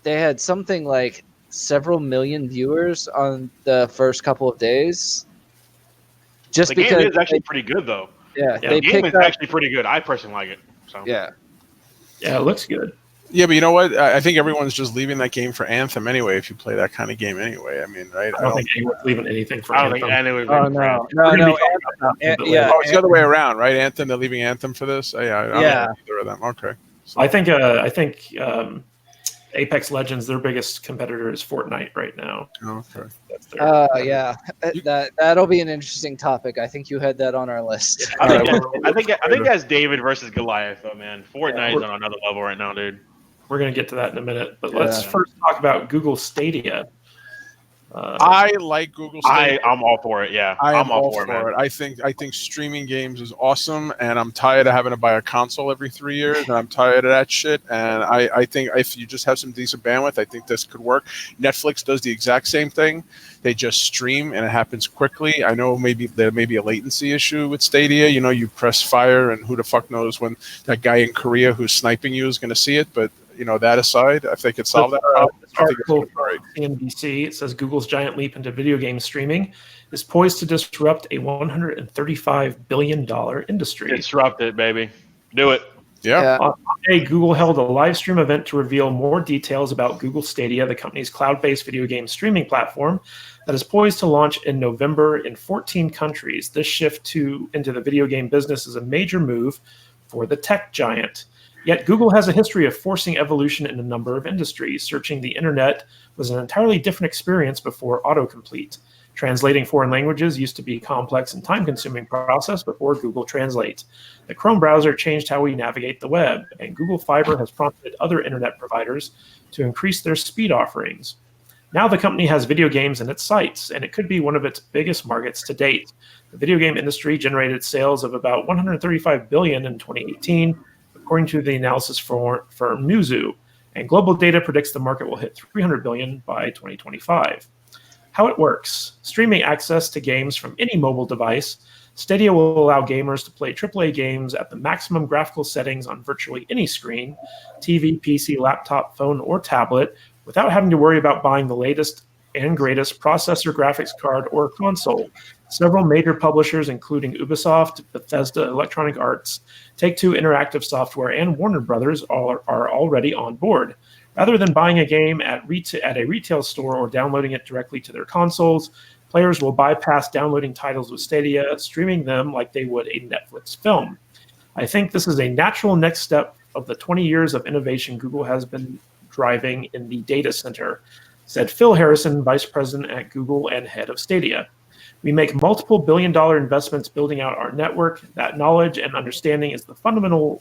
they had something like several million viewers on the first couple of days. Just The because game is actually pretty good, though. yeah, The they game picked is up. actually pretty good. I personally like it. So Yeah, Yeah, it looks good. Yeah, but you know what? I think everyone's just leaving that game for Anthem anyway. If you play that kind of game anyway, I mean, right? I don't think anyone's leaving anything for I don't Anthem. think anyone. Oh no, We're gonna no, be talking about Anthem, but yeah. Oh, it's the other way around, right? Anthem, they're leaving Anthem for this. I don't Yeah. know either of them. Okay. So, I think Apex Legends, their biggest competitor is Fortnite right now. okay. That's their yeah, that'll be an interesting topic. I think you had that on our list. I think, Alright, I think that's David versus Goliath, though, man. Fortnite is on another level right now, dude. We're going to get to that in a minute, but Yeah. let's first talk about Google Stadia. I like Google Stadia. I'm all for it. Yeah, I'm all for it, man. I think streaming games is awesome, and I'm tired of having to buy a console every 3 years, and I'm tired of that shit. And I think if you just have some decent bandwidth, I think this could work. Netflix does the exact same thing. They just stream, and it happens quickly. I know maybe there may be a latency issue with Stadia. You know, you press fire, and who the fuck knows when that guy in Korea who's sniping you is going to see it. But you know, that aside, if they could solve that problem, This I think it's article great. from CNBC, it says Google's giant leap into video game streaming is poised to disrupt a $135 billion industry. Disrupt it, baby. Do it. Yeah. On Monday, Google held a live stream event to reveal more details about Google Stadia, the company's cloud-based video game streaming platform that is poised to launch in November in 14 countries. This shift into the video game business is a major move for the tech giant. Yet Google has a history of forcing evolution in a number of industries. Searching the internet was an entirely different experience before autocomplete. Translating foreign languages used to be a complex and time-consuming process before Google Translate. The Chrome browser changed how we navigate the web, and Google Fiber has prompted other internet providers to increase their speed offerings. Now the company has video games in its sights, and it could be one of its biggest markets to date. The video game industry generated sales of about $135 billion in 2018, according to the analysis firm Newzoo, and global data predicts the market will hit $300 billion by 2025. How it works: streaming access to games from any mobile device. Stadia will allow gamers to play AAA games at the maximum graphical settings on virtually any screen, TV, PC, laptop, phone, or tablet, without having to worry about buying the latest and greatest processor, graphics card, or console. Several major publishers, including Ubisoft, Bethesda, Electronic Arts, Take-Two Interactive Software, and Warner Brothers, are already on board. Rather than buying a game at a retail store or downloading it directly to their consoles, players will bypass downloading titles with Stadia, streaming them like they would a Netflix film. I think this is a natural next step of the 20 years of innovation Google has been driving in the data center, said Phil Harrison, vice president at Google and head of Stadia. We make multiple billion-dollar investments building out our network. That knowledge and understanding is the fundamental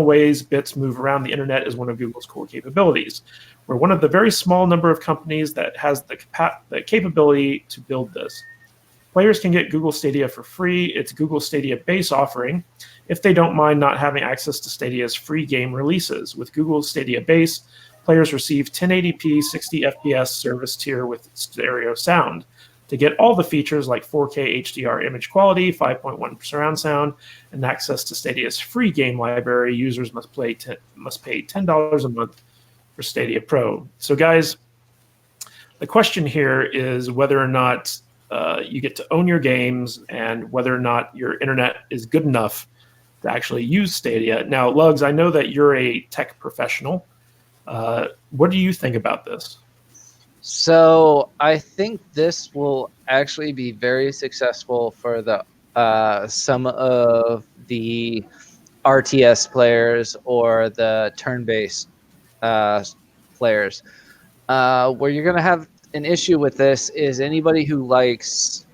ways bits move around the internet is one of Google's core capabilities. We're one of the very small number of companies that has the capability to build this. Players can get Google Stadia for free. It's Google Stadia base offering, if they don't mind not having access to Stadia's free game releases. With Google Stadia base, players receive 1080p 60 FPS service tier with stereo sound. To get all the features like 4K HDR image quality, 5.1 surround sound, and access to Stadia's free game library, users must pay $10 a month for Stadia Pro. So guys, The question here is whether or not you get to own your games and whether or not your internet is good enough to actually use Stadia. Now, Lugs, I know that you're a tech professional. What do you think about this? So I think this will actually be very successful for the some of the RTS players or the turn-based players. Where you're going to have an issue with this is anybody who likes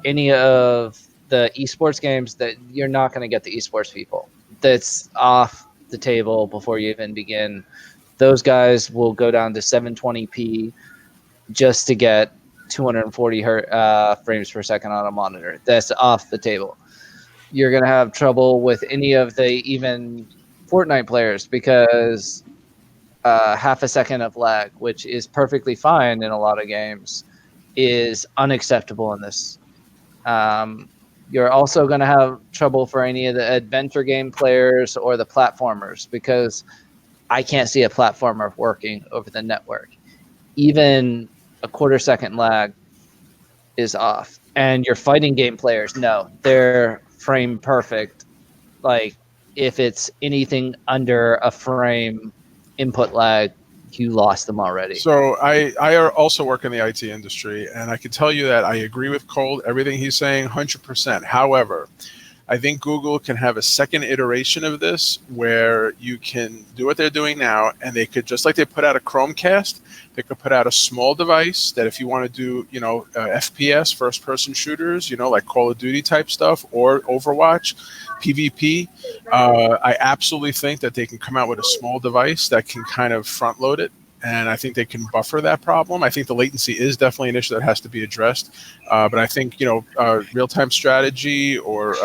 any of the esports games, that you're not going to get the esports people. That's off the table before you even begin. Those guys will go down to 720p just to get 240 frames per second on a monitor. That's off the table. You're going to have trouble with any of the even Fortnite players because half a second of lag, which is perfectly fine in a lot of games, is unacceptable in this. You're also going to have trouble for any of the adventure game players or the platformers because I can't see a platformer working over the network. Even a quarter-second lag is off. And your fighting game players, no, they're frame perfect. Like, if it's anything under a frame input lag, you lost them already. So I also work in the IT industry, and I can tell you that I agree with Cole, everything he's saying, 100%. However, I think Google can have a second iteration of this where you can do what they're doing now, and they could, just like they put out a Chromecast, they could put out a small device that if you want to do, FPS, first-person shooters, like Call of Duty type stuff or Overwatch, PvP, I absolutely think that they can come out with a small device that can kind of front-load it. And I think they can buffer that problem. I think the latency is definitely an issue that has to be addressed. But I think, real-time strategy or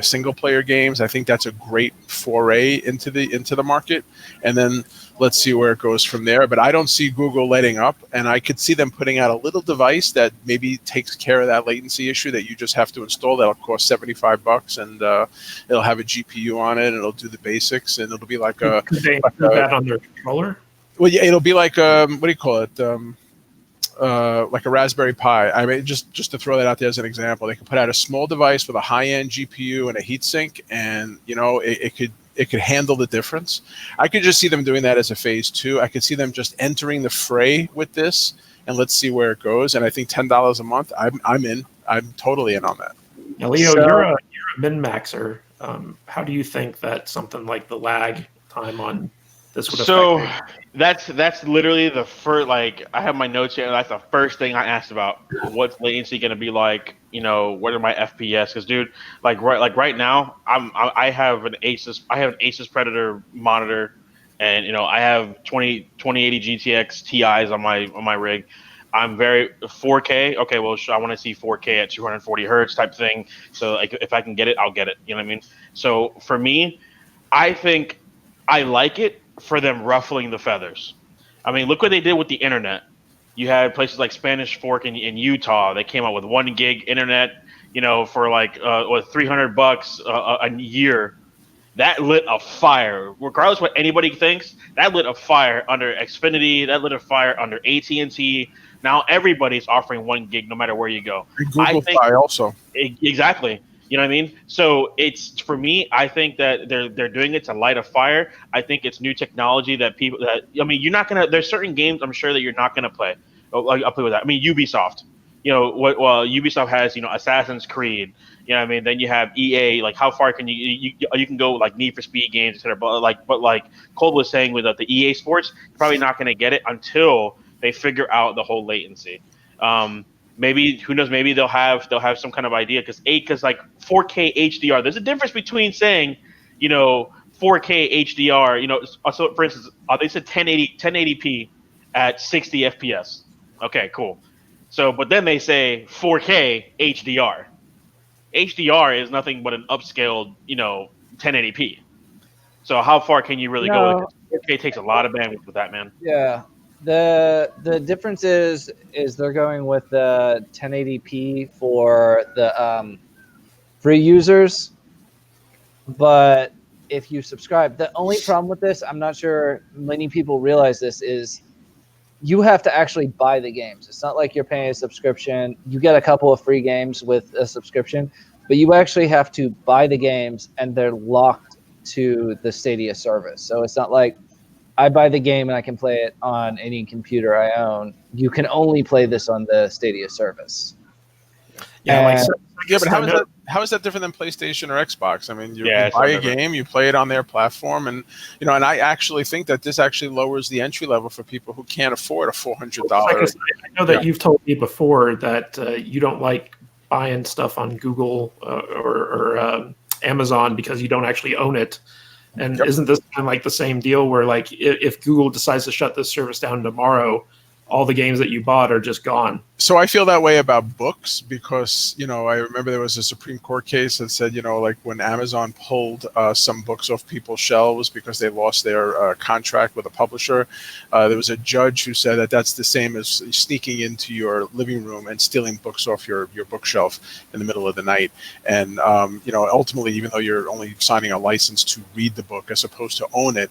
single-player games, I think that's a great foray into the market. And then let's see where it goes from there. But I don't see Google letting up. And I could see them putting out a little device that maybe takes care of that latency issue that you just have to install. That'll cost $75, and it'll have a GPU on it, and it'll do the basics, and it'll be like a... Could they do that on their controller? Well, yeah, it'll be like what do you call it? Like a Raspberry Pi. I mean, just to throw that out there as an example, they could put out a small device with a high-end GPU and a heatsink, and it could handle the difference. I could just see them doing that as a phase 2. I could see them just entering the fray with this, and let's see where it goes. And I think $10 a month, I'm in. I'm totally in on that. Now, Leo, you're a min-maxer. How do you think that something like the lag time on this would affect you? That's literally the first, I have my notes here, and that's the first thing I asked about. What's latency going to be like? What are my FPS? Because, dude, right now, I have an Asus Predator monitor, and I have 2080 GTX Ti's on my rig. I'm very 4K. Okay, well, I want to see 4K at 240 hertz type thing. So, if I can get it, I'll get it. You know what I mean? So for me, I think I like it for them ruffling the feathers. I mean, look what they did with the internet. You had places like Spanish Fork in Utah. They came out with 1 gig internet, for $300 a year. That lit a fire. Regardless what anybody thinks, that lit a fire under Xfinity. That lit a fire under AT&T. Now everybody's offering 1 gig no matter where you go. And Google Fi also. Exactly. You know what I mean? So it's, for me, I think that they're doing it to light a fire. I think it's new technology that you're not going to, there's certain games I'm sure that you're not going to play. I'll play with that. I mean, Ubisoft, Ubisoft has, Assassin's Creed, you know what I mean? Then you have EA, how far can you can go, Need for Speed games, etc. But Cole was saying with the EA Sports, you're probably not going to get it until they figure out the whole latency. Maybe, who knows? Maybe they'll have some kind of idea because 4K HDR. There's a difference between saying, 4K HDR. So for instance, they said 1080p at 60 FPS. Okay, cool. So, but then they say 4K HDR. HDR is nothing but an upscaled, 1080p. So how far can you really go with it? 4K takes a lot of bandwidth with that, man. Yeah. The difference is they're going with the 1080p for the free users, but if you subscribe, the only problem with this, I'm not sure many people realize this, is you have to actually buy the games. It's not like you're paying a subscription. You get a couple of free games with a subscription, but you actually have to buy the games, and they're locked to the Stadia service. So it's not like I buy the game and I can play it on any computer I own. You can only play this on the Stadia service. Yeah, like And- Yeah, but how is that different than PlayStation or Xbox? I mean, you Yeah, it's buy no a different. game, you play it on their platform, and and I actually think that this actually lowers the entry level for people who can't afford a $400. I know that you've told me before that you don't like buying stuff on Google or Amazon because you don't actually own it. And Yep. isn't this kind of like the same deal where like if Google decides to shut this service down tomorrow, all the games that you bought are just gone? So I feel that way about books because, I remember there was a Supreme Court case that said, like when Amazon pulled some books off people's shelves because they lost their contract with a publisher, there was a judge who said that that's the same as sneaking into your living room and stealing books off your bookshelf in the middle of the night. And, ultimately, even though you're only signing a license to read the book as opposed to own it,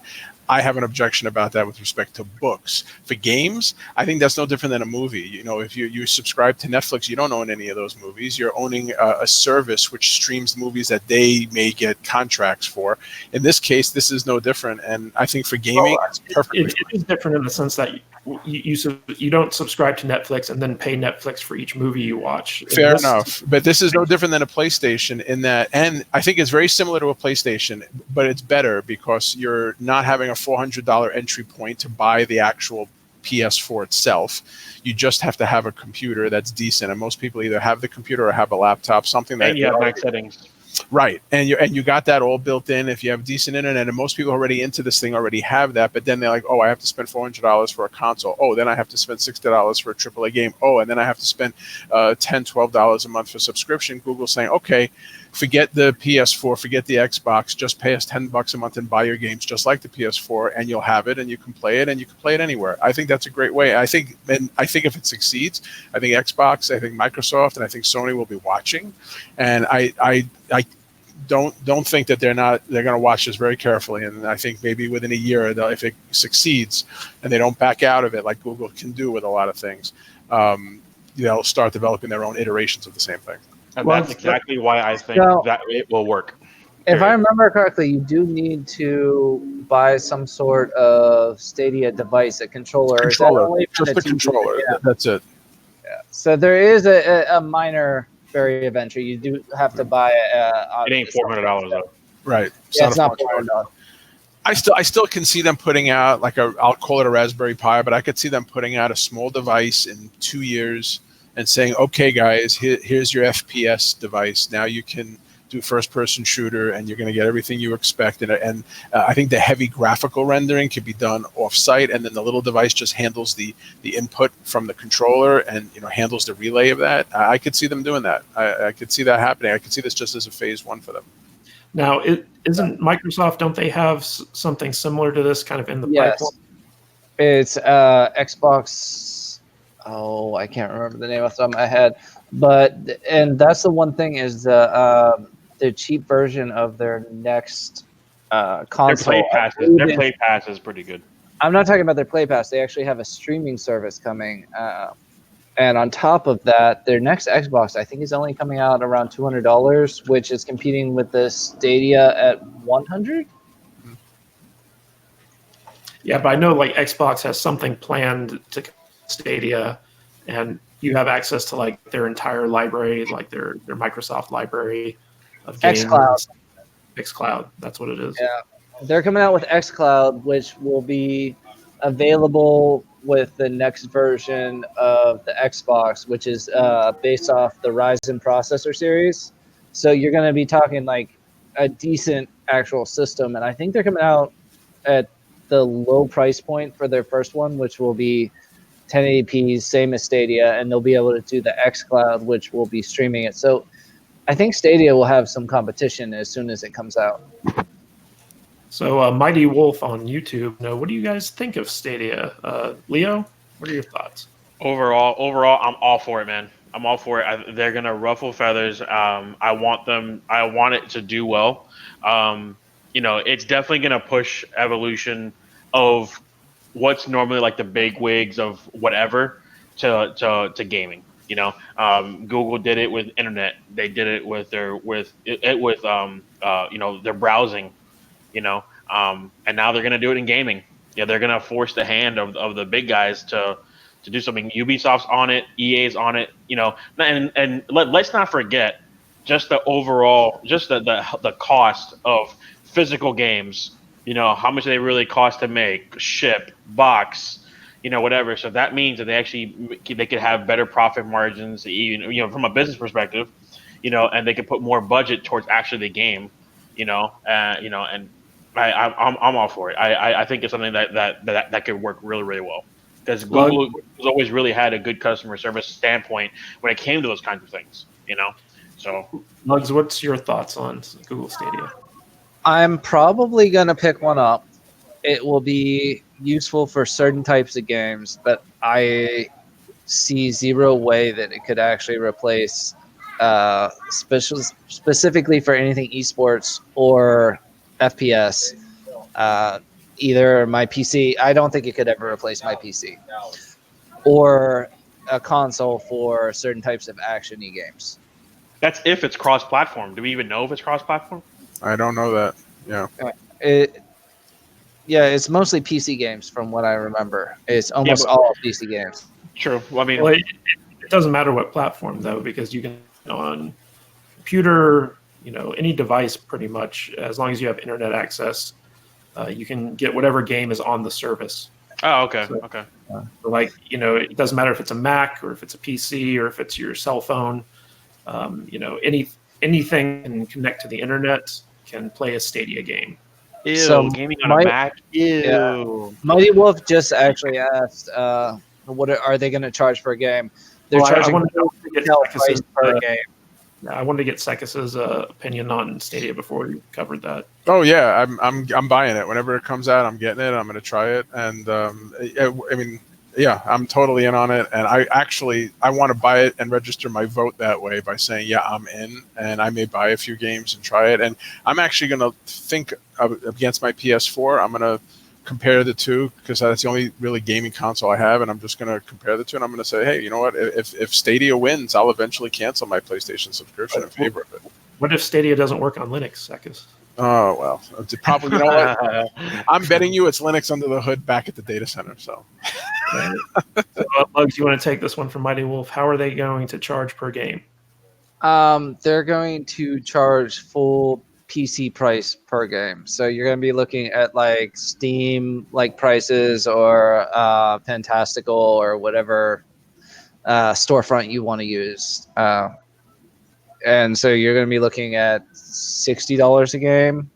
I have an objection about that with respect to books. For games, I think that's no different than a movie. If you subscribe to Netflix, you don't own any of those movies. You're owning a service which streams movies that they may get contracts for. In this case, this is no different. And I think for gaming, it's perfectly It is different in the sense that you don't subscribe to Netflix and then pay Netflix for each movie you watch. fair enough. But this is no different than a PlayStation in that, and I think it's very similar to a PlayStation, but it's better because you're not having a $400 entry point to buy the actual PS4 itself. You just have to have a computer that's decent, and most people either have the computer or have a laptop, something that And you have max settings. right, and you got that all built in. If you have decent internet, and most people already into this thing already have that, but then they're like, oh, I have to spend $400 for a console. Oh, then I have to spend $60 for a AAA game. Oh, and then I have to spend $10, $12 a month for subscription. Google's saying, okay, forget the PS4, forget the Xbox, just pay us $10 a month and buy your games just like the PS4, and you'll have it, and you can play it, and you can play it anywhere. I think that's a great way. I think if it succeeds, I think Xbox, I think Microsoft, and I think Sony will be watching, and I don't think that they're going to watch this very carefully, and I think maybe within a year, if it succeeds and they don't back out of it like Google can do with a lot of things, they'll start developing their own iterations of the same thing. And Well, that's exactly why I think that it will work. If I remember correctly, you do need to buy some sort of Stadia device, a controller. Is that only for Just the TV? controller. Yeah. That's it. So there is a minor barrier of entry. You do have to buy It ain't $400 though. Right. Yeah, it's not $400. $400. I still can see them putting out I'll call it a Raspberry Pi, but I could see them putting out a small device in 2 years and saying, okay, guys, here's your FPS device. Now you can do first-person shooter, and you're going to get everything you expect. And I think the heavy graphical rendering can be done off-site, and then the little device just handles the input from the controller and handles the relay of that. I could see them doing that. I could see that happening. I could see this just as a phase one for them. Now, isn't Microsoft? Don't they have something similar to this kind of in the Yes. pipeline? It's Xbox. Oh, I can't remember the name off the top of my head. And that's the one thing is the cheap version of their next console. Their Play Pass is pretty good. I'm not talking about their Play Pass. They actually have a streaming service coming. And on top of that, their next Xbox, I think, is only coming out around $200, which is competing with the Stadia at $100. Yeah, but I know like Xbox has something planned to Stadia, and you have access to like their entire library, like their Microsoft library of games. xCloud, that's what it is. Yeah, they're coming out with xCloud, which will be available with the next version of the Xbox, which is based off the Ryzen processor series. So you're going to be talking like a decent actual system, and I think they're coming out at the low price point for their first one, which will be 1080p, same as Stadia, and they'll be able to do the xCloud, which will be streaming it. So I think Stadia will have some competition as soon as it comes out. So Mighty Wolf on YouTube. Now, what do you guys think of Stadia? Leo, what are your thoughts? Overall, I'm all for it, man. I'm all for it. They're gonna ruffle feathers. I want it to do well. It's definitely gonna push evolution of what's normally like the big wigs of whatever to gaming. Google did it with internet. They did it with their their browsing. And now they're gonna do it in gaming. Yeah, they're gonna force the hand of the big guys to do something. Ubisoft's on it, EA's on it. And let's not forget just the overall, just the cost of physical games. How much they really cost to make, ship, box, whatever. So that means that they could have better profit margins, even from a business perspective, and they could put more budget towards actually the game, and I'm all for it. I think it's something that could work really, really well, because Google has always really had a good customer service standpoint when it came to those kinds of things. So Lugs, what's your thoughts on Google Stadia? I'm probably going to pick one up. It will be useful for certain types of games, but I see zero way that it could actually replace specifically for anything esports or FPS. Either my PC, I don't think it could ever replace my PC, or a console for certain types of action-y games. That's if it's cross-platform. Do we even know if it's cross-platform? I don't know that. Yeah. It's mostly PC games from what I remember. It's almost all PC games. True. Well, I mean, it doesn't matter what platform though, because you can on computer, any device pretty much, as long as you have internet access, you can get whatever game is on the service. Oh, okay. So, okay. It doesn't matter if it's a Mac or if it's a PC or if it's your cell phone. Anything can connect to the internet can play a Stadia game. Ew, so gaming on a Mac. Ew. Yeah. Mighty Wolf just actually asked, "What are they going to charge per game?" They're charging price per game. I wanted to get Seqis' opinion on Stadia before we covered that. Oh yeah, I'm buying it whenever it comes out. I'm getting it. I'm going to try it, and I'm totally in on it. And I want to buy it and register my vote that way by saying, yeah, I'm in, and I may buy a few games and try it. And I'm actually going to think against my PS4. I'm going to compare the two, because that's the only really gaming console I have, and I'm just going to compare the two, and I'm going to say, hey, you know what? If Stadia wins, I'll eventually cancel my PlayStation subscription in favor of it. What if Stadia doesn't work on Linux, Seqis? Oh, well, probably, you know what? I'm betting you it's Linux under the hood back at the data center, so. Lugs, you want to take this one from Mighty Wolf? How are they going to charge per game? They're going to charge full PC price per game. So you're going to be looking at like Steam like prices, or Fantastical, or whatever storefront you want to use. And so you're going to be looking at $60 a game.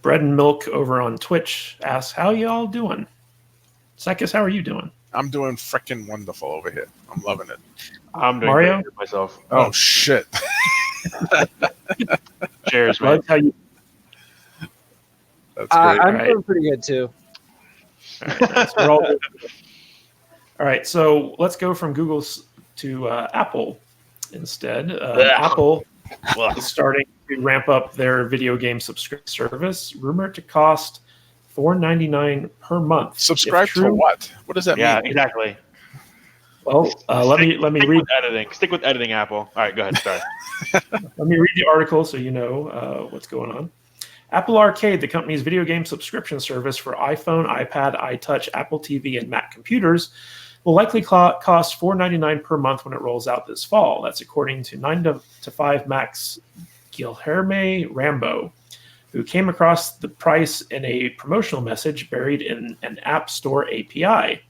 Bread and Milk over on Twitch asks, how y'all doing? Seqis, how are you doing? I'm doing freaking wonderful over here. I'm loving it. I'm doing Mario? great myself. Oh, shit. Cheers, man. How you? That's great. I'm doing pretty good too. All right, so let's go from Google to Apple instead. Apple is starting to ramp up their video game subscription service, rumored to cost $4.99 per month. Subscribe to what? What does that mean? Yeah, exactly. Well, let me read editing. Stick with editing, Apple. All right, go ahead. Sorry. Let me read the article so you know what's going on. Apple Arcade, the company's video game subscription service for iPhone, iPad, iTouch, Apple TV, and Mac computers, will likely cost $4.99 per month when it rolls out this fall. That's according to 9 to 5 Mac's Guilherme Rambo, who came across the price in a promotional message buried in an App Store API.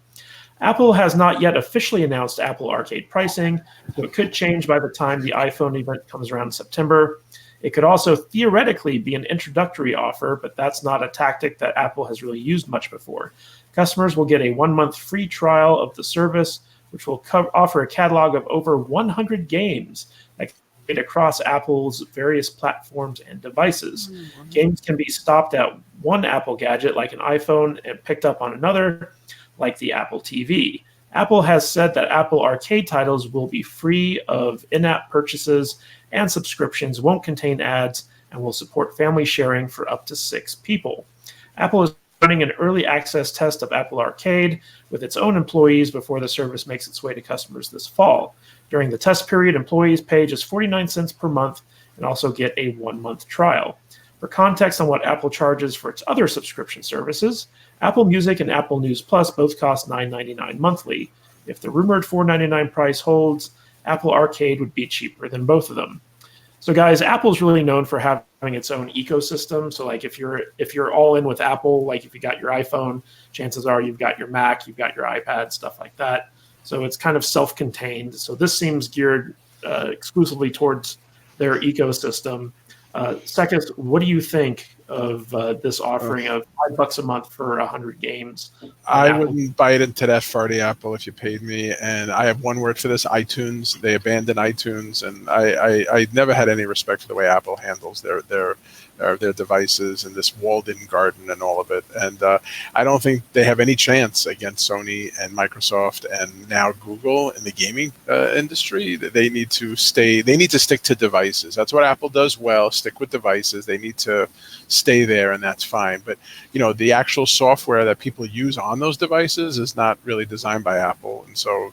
Apple has not yet officially announced Apple Arcade pricing, so it could change by the time the iPhone event comes around in September. It could also theoretically be an introductory offer, but that's not a tactic that Apple has really used much before. Customers will get a 1-month free trial of the service, which will offer a catalog of over 100 games that can be played across Apple's various platforms and devices. Mm-hmm. Games can be stopped at one Apple gadget, like an iPhone, and picked up on another, like the Apple TV. Apple has said that Apple Arcade titles will be free of in-app purchases, and subscriptions won't contain ads, and will support family sharing for up to 6 people. Apple is running an early access test of Apple Arcade with its own employees before the service makes its way to customers this fall. During the test period, employees pay just 49 cents per month and also get a 1-month trial. For context on what Apple charges for its other subscription services, Apple Music and Apple News Plus both cost $9.99 monthly. If the rumored $4.99 price holds, Apple Arcade would be cheaper than both of them. So guys, Apple's really known for having its own ecosystem. So like if you're all in with Apple, like if you got your iPhone, chances are you've got your Mac, you've got your iPad, stuff like that. So it's kind of self-contained. So this seems geared exclusively towards their ecosystem. Seqis, what do you think of this offering of $5 a month for 100 games? I wouldn't bite into that farty apple if you paid me. And I have one word for this: iTunes. They abandoned iTunes, and I never had any respect for the way Apple handles their devices and this walled-in garden and all of it. And I don't think they have any chance against Sony and Microsoft and now Google in the gaming industry. They need to stick to devices. That's what Apple does well. Stick with devices. They need to stay there, and that's fine. But the actual software that people use on those devices is not really designed by Apple, and so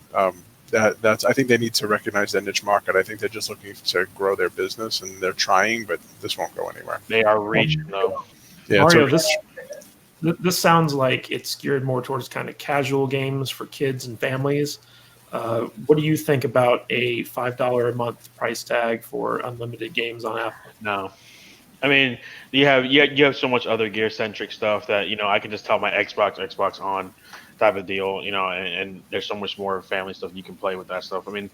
that's I think they need to recognize their niche market. I think they're just looking to grow their business, and they're trying, but this won't go anywhere. They are reaching though. Yeah, Mario, this sounds like it's geared more towards kind of casual games for kids and families. What do you think about a $5 a month price tag for unlimited games on Apple? No. I mean, you have so much other gear centric stuff that I can just tell my Xbox on type of deal, and there's so much more family stuff you can play with that stuff. I mean,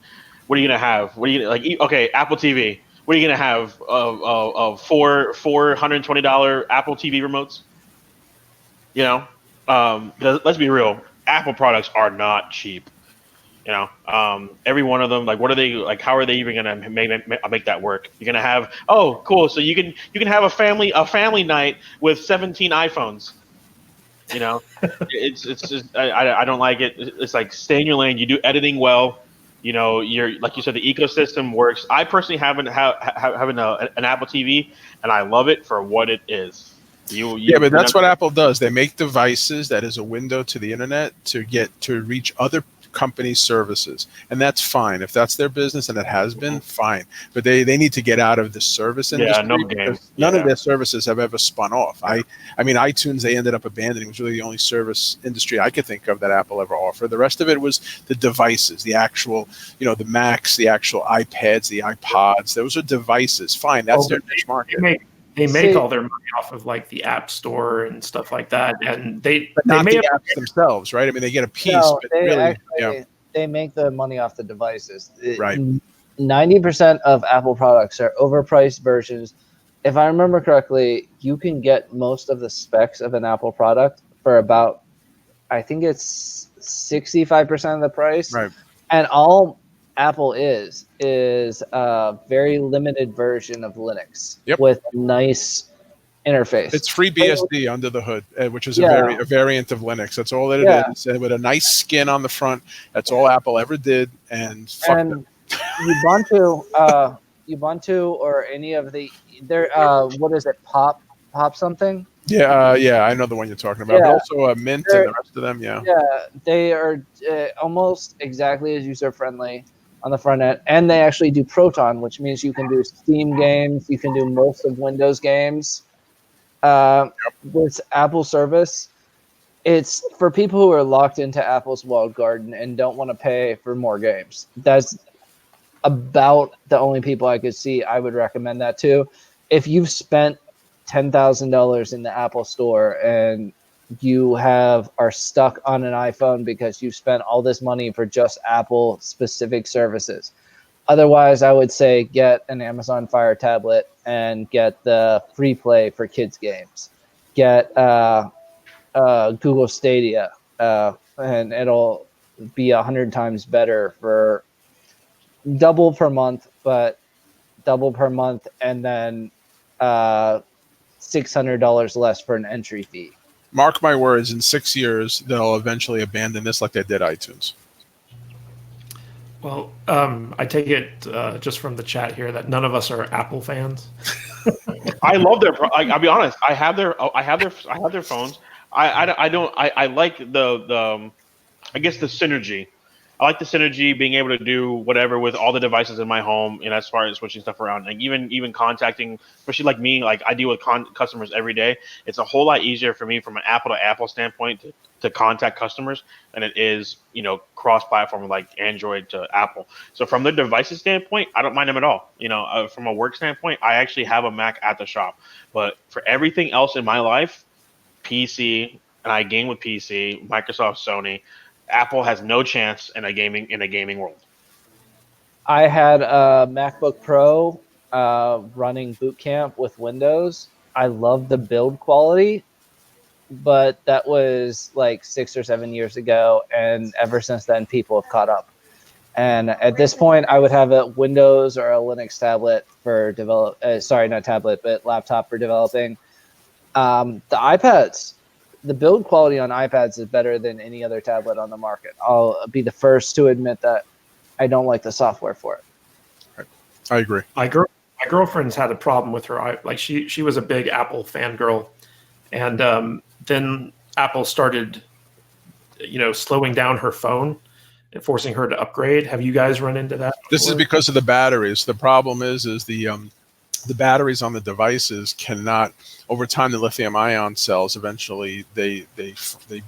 what are you gonna have? What are you gonna like? Okay, Apple TV. What are you gonna have? Of $420 Apple TV remotes? Let's be real. Apple products are not cheap. Every one of them, like, what are they like? How are they even gonna make that work? You're gonna have, oh, cool. So you can have a family night with 17 iPhones. It's just I don't like it. It's like stay in your lane. You do editing well. You're like you said, the ecosystem works. I personally haven't an Apple TV, and I love it for what it is. But that's what Apple does. They make devices that is a window to the internet to reach other companies' services, and that's fine. If that's their business, and it has been, fine. But they need to get out of the service industry. None of their services have ever spun off. I mean, iTunes, they ended up abandoning. It was really the only service industry I could think of that Apple ever offered. The rest of it was the devices, the actual, the Macs, the actual iPads, the iPods. Those are devices. Fine, that's their niche market. They make all their money off of like the App Store and stuff like that, and they not may the apps themselves, right? I mean, they get a piece, but they make the money off the devices. Right. 90% of Apple products are overpriced versions. If I remember correctly, you can get most of the specs of an Apple product for about, I think it's 65% of the price. Right. And all Apple is a very limited version of Linux with a nice interface. It's FreeBSD under the hood, which is a variant of Linux. That's all that it is. And with a nice skin on the front. That's all Apple ever did. And fuck them. Ubuntu or any of the what is it? Pop something? Yeah, I know the one you're talking about. But also Mint and the rest of them, Yeah, they are almost exactly as user friendly on the front end, and they actually do Proton, which means you can do Steam games, you can do most of Windows games. With Apple service, it's for people who are locked into Apple's walled garden and don't want to pay for more games. That's about the only people I could see I would recommend that to. If you've spent $10,000 in the Apple Store and you are stuck on an iPhone because you've spent all this money for just Apple specific services. Otherwise, I would say get an Amazon Fire tablet and get the free play for kids games. Get Google Stadia, and it'll be 100 times better for double per month, and then $600 less for an entry fee. Mark my words, in 6 years, they'll eventually abandon this like they did iTunes. Well, I take it just from the chat here that none of us are Apple fans. I love their. I'll be honest. I have their phones. I like I guess the synergy. I like the synergy, being able to do whatever with all the devices in my home, and as far as switching stuff around, like even contacting, especially like me, like I deal with customers every day. It's a whole lot easier for me from an Apple to Apple standpoint to contact customers than it is, cross-platform like Android to Apple. So from the devices standpoint, I don't mind them at all. From a work standpoint, I actually have a Mac at the shop, but for everything else in my life, PC, and I game with PC, Microsoft, Sony. Apple has no chance in a gaming world. I had a MacBook Pro running Boot Camp with Windows. I love the build quality, but that was like 6 or 7 years ago, and ever since then, people have caught up. And at this point, I would have a Windows or a Linux tablet for sorry, not tablet, but laptop for developing. The iPads, the build quality on iPads is better than any other tablet on the market. I'll be the first to admit that I don't like the software for it. I agree. My girlfriend's had a problem with her. Like she was a big Apple fangirl, and then Apple started, slowing down her phone and forcing her to upgrade. Have you guys run into that before? This is because of the batteries. The problem is the batteries on the devices cannot, over time, the lithium-ion cells eventually they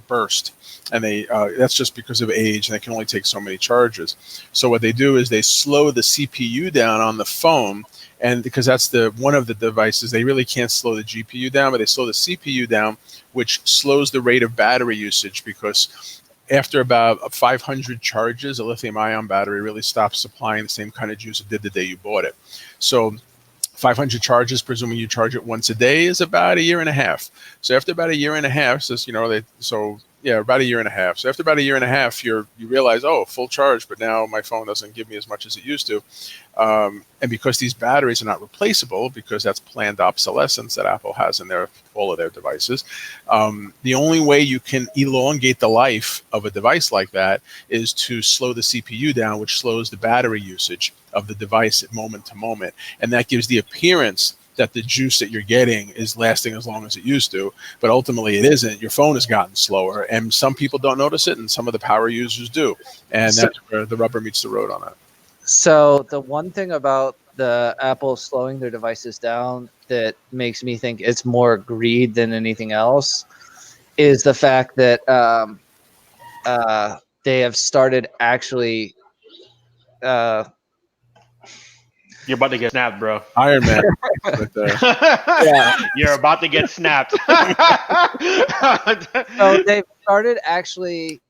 burst, and that's just because of age, and they can only take so many charges. So what they do is they slow the CPU down on the phone, and because that's one of the devices, they really can't slow the GPU down, but they slow the CPU down, which slows the rate of battery usage, because after about 500 charges, a lithium-ion battery really stops supplying the same kind of juice it did the day you bought it. So 500 charges, presuming you charge it once a day, is about a year and a half. So after about a year and a half, about a year and a half. So after about a year and a half, you realize, oh, full charge, but now my phone doesn't give me as much as it used to. And because these batteries are not replaceable, because that's planned obsolescence that Apple has in all of their devices, the only way you can elongate the life of a device like that is to slow the CPU down, which slows the battery usage of the device at moment to moment. And that gives the appearance that the juice that you're getting is lasting as long as it used to, but ultimately it isn't. Your phone has gotten slower, and some people don't notice it, and some of the power users do. And that's where the rubber meets the road on that. So the one thing about the Apple slowing their devices down that makes me think it's more greed than anything else is the fact that they have started actually You're about to get snapped, bro. Iron Man. Yeah. You're about to get snapped. So they've started actually,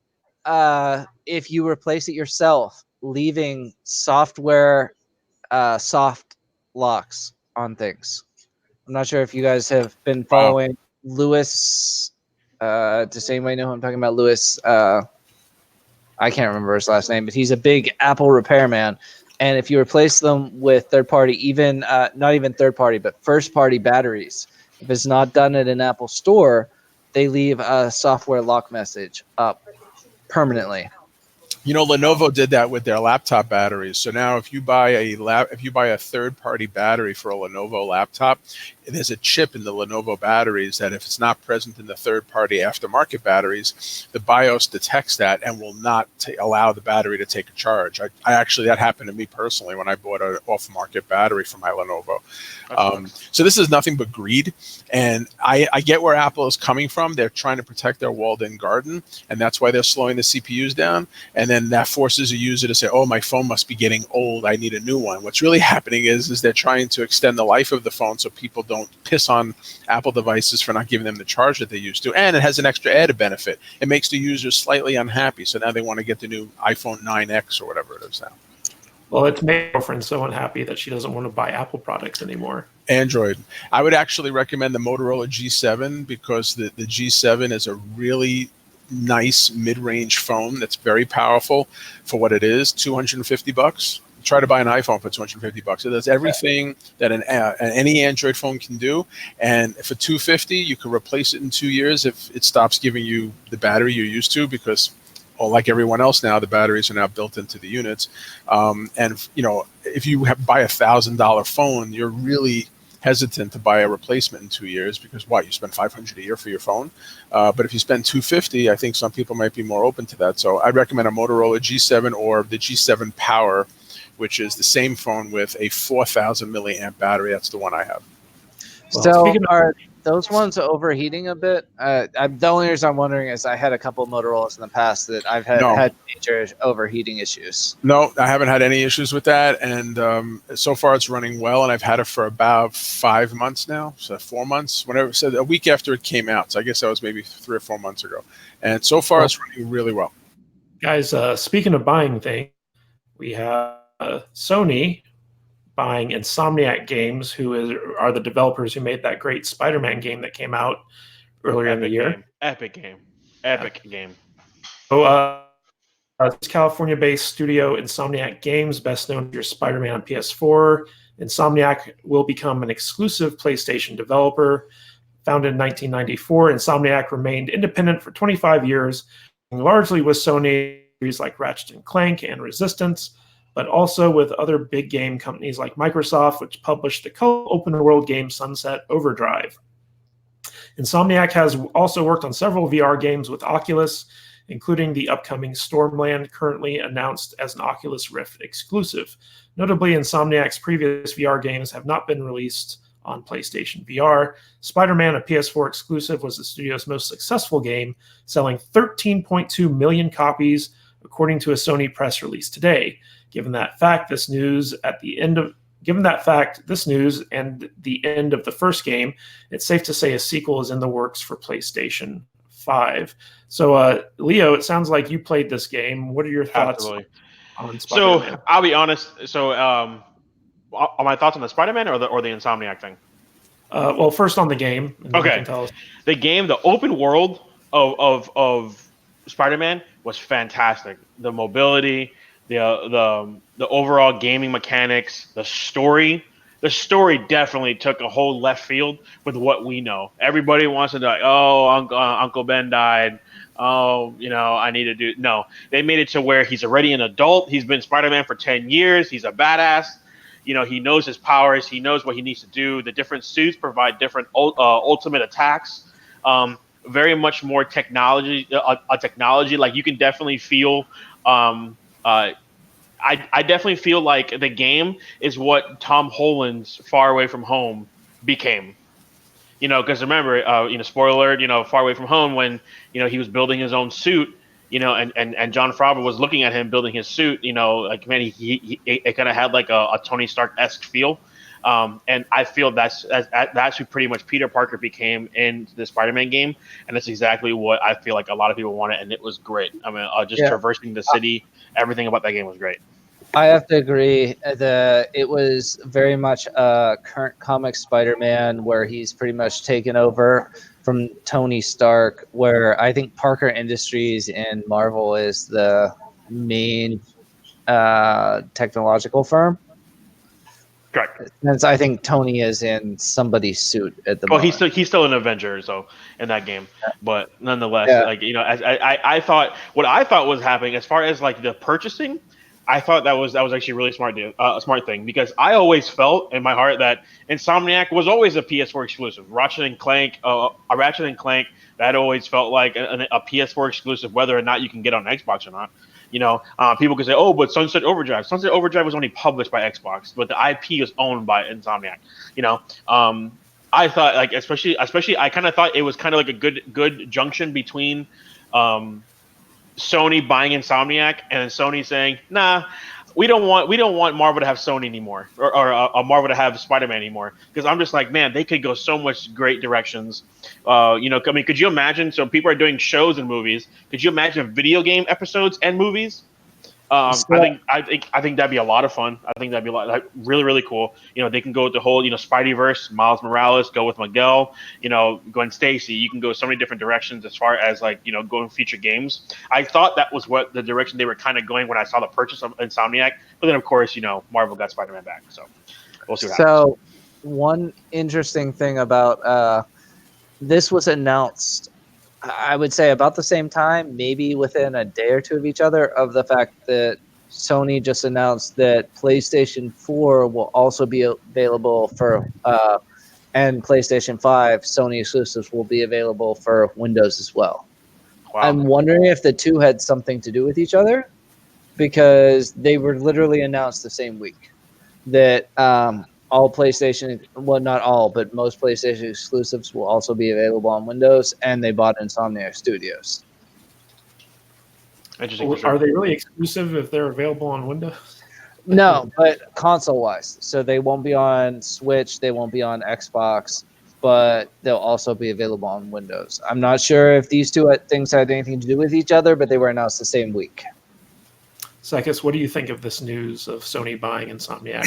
if you replace it yourself, leaving software soft locks on things. I'm not sure if you guys have been following Lewis. Does anybody know who I'm talking about? Lewis. I can't remember his last name, but he's a big Apple repairman. And if you replace them with third-party, even not even third-party, but first-party batteries, if it's not done at an Apple store, they leave a software lock message up permanently. Lenovo did that with their laptop batteries. So now if you buy a third-party battery for a Lenovo laptop, there's a chip in the Lenovo batteries that if it's not present in the third-party aftermarket batteries, the BIOS detects that and will not allow the battery to take a charge. I actually, that happened to me personally when I bought an off-market battery for my Lenovo. So this is nothing but greed, and I get where Apple is coming from. They're trying to protect their walled-in garden, and that's why they're slowing the CPUs down, and then that forces a user to say, oh, my phone must be getting old, I need a new one. What's really happening is they're trying to extend the life of the phone so people don't piss on Apple devices for not giving them the charge that they used to. And it has an extra added benefit. It makes the users slightly unhappy. So now they want to get the new iPhone 9X or whatever it is now. Well, it's made my girlfriend so unhappy that she doesn't want to buy Apple products anymore. Android. I would actually recommend the Motorola G7 because the G7 is a really nice mid-range phone that's very powerful for what it is. $250. Try to buy an iPhone for $250. It does everything that any Android phone can do, and for $250, you can replace it in 2 years if it stops giving you the battery you're used to, because, like everyone else now, the batteries are now built into the units. And if you buy $1,000 phone, you're really hesitant to buy a replacement in 2 years because what, you spend $500 a year for your phone, but if you spend $250, I think some people might be more open to that. So I'd recommend a Motorola G7 or the G7 Power, which is the same phone with a 4,000 milliamp battery. That's the one I have. Well, So speaking of- are those ones overheating a bit? The only reason I'm wondering is I had a couple Motorola's in the past that I've had major overheating issues. No, I haven't had any issues with that, and so far it's running well. And I've had it for about 5 months now, so 4 months. Whenever, so a week after it came out, so I guess that was maybe 3 or 4 months ago. And so far it's running really well. Guys, speaking of buying things, we have Sony buying Insomniac Games, who are the developers who made that great Spider-Man game that came out earlier in the year. Epic game. So, this California-based studio, Insomniac Games, best known for your Spider-Man on PS4. Insomniac will become an exclusive PlayStation developer. Founded in 1994, Insomniac remained independent for 25 years, largely with Sony like Ratchet & Clank and Resistance, but also with other big game companies like Microsoft, which published the open-world game Sunset Overdrive. Insomniac has also worked on several VR games with Oculus, including the upcoming Stormland, currently announced as an Oculus Rift exclusive. Notably, Insomniac's previous VR games have not been released on PlayStation VR. Spider-Man, a PS4 exclusive, was the studio's most successful game, selling 13.2 million copies, according to a Sony press release today. Given that fact, this news and the end of the first game, it's safe to say a sequel is in the works for PlayStation 5. So, Leo, it sounds like you played this game. What are your thoughts on Spider-Man? So, I'll be honest. So, are my thoughts on the Spider-Man or the Insomniac thing? Well, first on the game. Okay. The game, the open world of Spider-Man was fantastic. The mobility, the overall gaming mechanics, the story. The story definitely took a whole left field with what we know. Everybody wants to be like, oh, Uncle Ben died. Oh, I need to do. No, they made it to where he's already an adult. He's been Spider-Man for 10 years. He's a badass. He knows his powers. He knows what he needs to do. The different suits provide different ultimate attacks. Very much more technology. Technology, like you can definitely feel. I definitely feel like the game is what Tom Holland's Far Away From Home became. Because remember, spoiler alert, Far Away From Home, when he was building his own suit, and John Favreau was looking at him building his suit, like, man, it kind of had like a Tony Stark-esque feel. And I feel that's who pretty much Peter Parker became in the Spider-Man game, and that's exactly what I feel like a lot of people wanted, and it was great. I mean, traversing the city, everything about that game was great. I have to agree. It was very much a current comic Spider-Man where he's pretty much taken over from Tony Stark, where I think Parker Industries and Marvel is the main technological firm. Correct. Since I think Tony is in somebody's suit at the moment. He's still an Avenger, so in that game. But nonetheless, I thought what I thought was happening as far as like the purchasing, I thought that was actually a really smart thing, because I always felt in my heart that Insomniac was always a PS4 exclusive. Ratchet and Clank, that always felt like a PS4 exclusive, whether or not you can get on Xbox or not. People could say, "Oh, but Sunset Overdrive." Sunset Overdrive was only published by Xbox, but the IP was owned by Insomniac. I thought, like, especially, I kind of thought it was kind of like a good junction between Sony buying Insomniac and Sony saying, "Nah, we don't want Marvel to have Sony anymore, or Marvel to have Spider-Man anymore." Because I'm just like, man, they could go so much great directions. I mean, could you imagine? So people are doing shows and movies. Could you imagine video game episodes and movies? I think that'd be a lot of fun. I think that'd be really, really cool. They can go with the whole, Spideyverse, Miles Morales, go with Miguel, Gwen Stacy. You can go so many different directions as far as going future games. I thought that was what the direction they were kind of going when I saw the purchase of Insomniac. But then, of course, Marvel got Spider-Man back. So we'll see what happens. So one interesting thing about this was announced, I would say about the same time, maybe within a day or two of each other, of the fact that Sony just announced that PlayStation 4 will also be available for and PlayStation 5, Sony exclusives will be available for Windows as well. Wow. I'm wondering if the two had something to do with each other, because they were literally announced the same week that all PlayStation, well, not all, but most PlayStation exclusives will also be available on Windows, and they bought Insomniac Studios. Interesting. For Are sure. they really exclusive if they're available on Windows? No, but console-wise. So they won't be on Switch, they won't be on Xbox, but they'll also be available on Windows. I'm not sure if these two things had anything to do with each other, but they were announced the same week. Seqis, what do you think of this news of Sony buying Insomniac?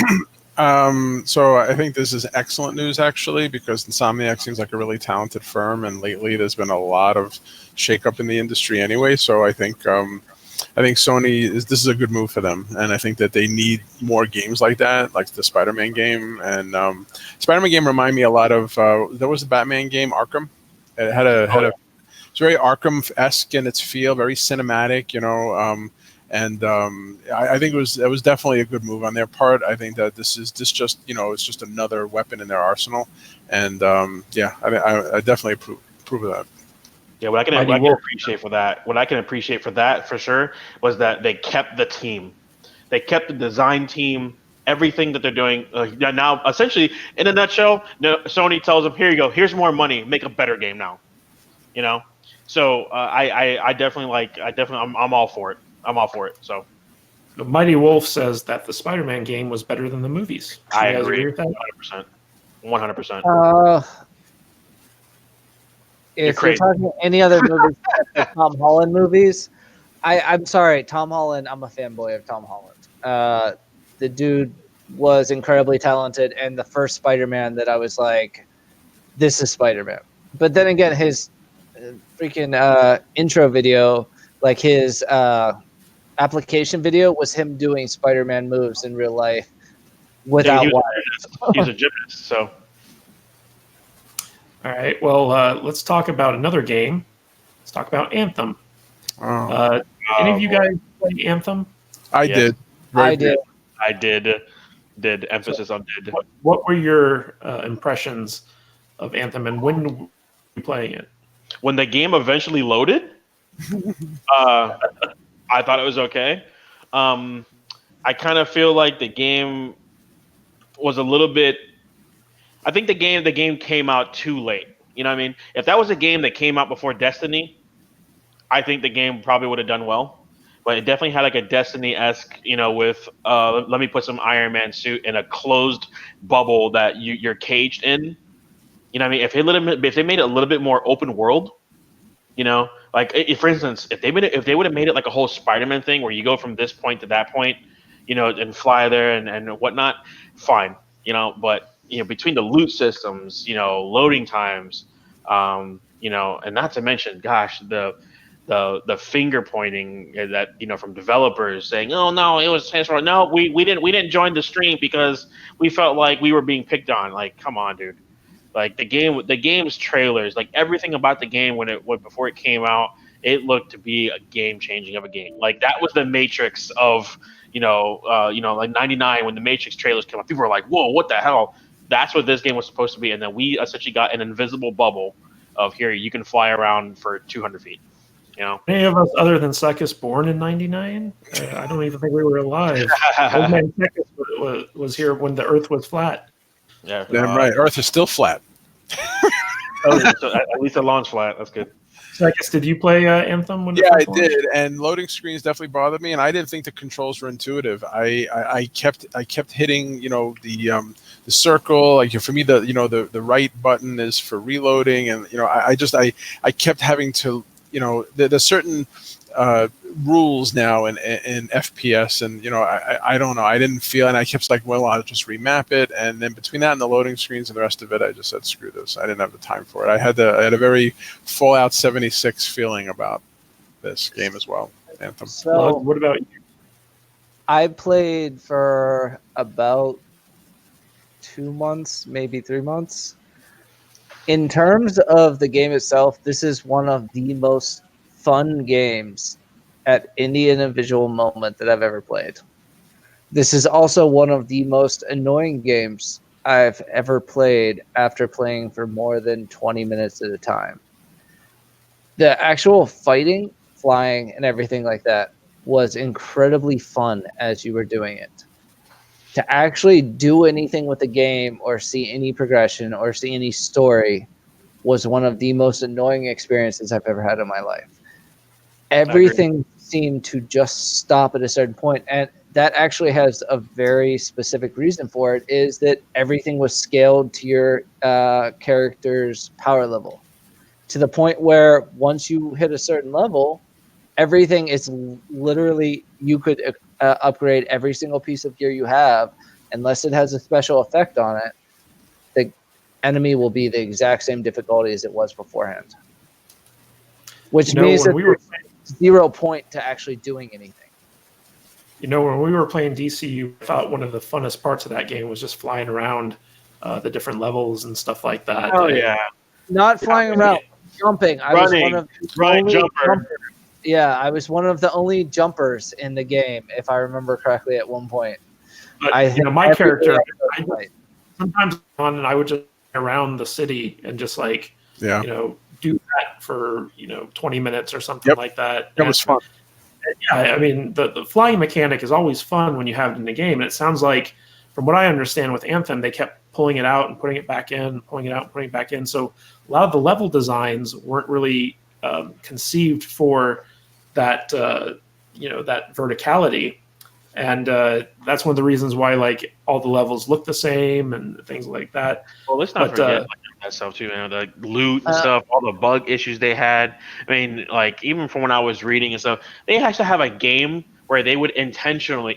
So I think this is excellent news, actually, because Insomniac seems like a really talented firm, and lately there's been a lot of shakeup in the industry anyway. So I think Sony this is a good move for them, and I think that they need more games like that, like the Spider-Man game. And Spider-Man game reminded me a lot of there was a Batman game, Arkham. It had a it's very Arkham-esque in its feel, very cinematic, I think it was definitely a good move on their part. I think that this just it's just another weapon in their arsenal, and I definitely approve of that. Yeah, what I can appreciate for that for sure was that they kept the team, they kept the design team, everything that they're doing. Now, essentially, in a nutshell, Sony tells them, "Here you go. Here's more money. Make a better game now." So I definitely I'm all for it. I'm all for it. So Mighty Wolf says that the Spider-Man game was better than the movies. I You guys agree with that? 100%. If you're talking any other movies, like Tom Holland movies, I'm sorry, Tom Holland. I'm a fanboy of Tom Holland. The dude was incredibly talented, and the first Spider-Man that I was like, this is Spider-Man. But then again, his freaking intro video, like his application video, was him doing Spider-Man moves in real life without wires. He's a gymnast, so. All right. Well, let's talk about another game. Let's talk about Anthem. Any of you guys play Anthem? I did. I did. I did. Did emphasis on did. What were your impressions of Anthem, and when were you playing it? When the game eventually loaded, I thought it was okay. I kind of feel like the game was a little bit. I think the game came out too late. You know what I mean? If that was a game that came out before Destiny, I think the game probably would have done well. But it definitely had like a Destiny-esque, with let me put some Iron Man suit in a closed bubble that you're caged in. You know what I mean? If they made it a little bit more open world, like for instance, if they would have made it like a whole Spider-Man thing where you go from this point to that point, and fly there and whatnot, fine. But between the loot systems, loading times, and not to mention, gosh, the finger pointing that from developers saying, "Oh no, it was transfer." No, we didn't join the stream because we felt like we were being picked on. Like, come on, dude. Like the game's trailers, like everything about the game before it came out, it looked to be a game changing of a game. Like that was the Matrix of like '99 when the Matrix trailers came out. People were like, "Whoa, what the hell?" That's what this game was supposed to be, and then we essentially got an invisible bubble of here you can fly around for 200 feet. Any of us other than Seqis born in '99? I don't even think we were alive. Old man Seqis was here when the Earth was flat. Yeah, right. Earth is still flat. So at least the launch flat. That's good. Seqis, did you play Anthem? Yeah, I did, and loading screens definitely bothered me, and I didn't think the controls were intuitive. I kept hitting, the circle. Like for me, the right button is for reloading, and I kept having to, there's certain rules now in FPS, and I don't know. I didn't feel, and I kept like, well, I'll just remap it, and then between that and the loading screens and the rest of it, I just said, screw this. I didn't have the time for it. I had a very Fallout 76 feeling about this game as well. Anthem. So, what about you? I played for about 2 months, maybe 3 months. In terms of the game itself, this is one of the most fun games at any individual moment that I've ever played. This is also one of the most annoying games I've ever played after playing for more than 20 minutes at a time. The actual fighting, flying, and everything like that was incredibly fun as you were doing it. To actually do anything with the game or see any progression or see any story was one of the most annoying experiences I've ever had in my life. Everything seemed to just stop at a certain point, and that actually has a very specific reason for it, is that everything was scaled to your character's power level, to the point where once you hit a certain level, everything is literally, you could upgrade every single piece of gear you have, unless it has a special effect on it. The enemy will be the exact same difficulty as it was beforehand, which means that there's 0 point to actually doing anything. When we were playing DCU, I thought one of the funnest parts of that game was just flying around the different levels and stuff like that. Oh yeah, not flying around, jumping. I was one of the only jumpers. Yeah, I was one of the only jumpers in the game, if I remember correctly, at one point. But my character, sometimes on, and I would just around the city and just do that for 20 minutes or something like that. That was fun. Yeah, I mean the flying mechanic is always fun when you have it in the game, and it sounds like, from what I understand with Anthem, they kept pulling it out and putting it back in, pulling it out and putting it back in. So a lot of the level designs weren't really conceived for that that verticality, and that's one of the reasons why all the levels look the same and things like that. Well, let's not forget that stuff too, man. The loot and stuff, all the bug issues they had. I mean, even from when I was reading and stuff, they actually have a game where they would intentionally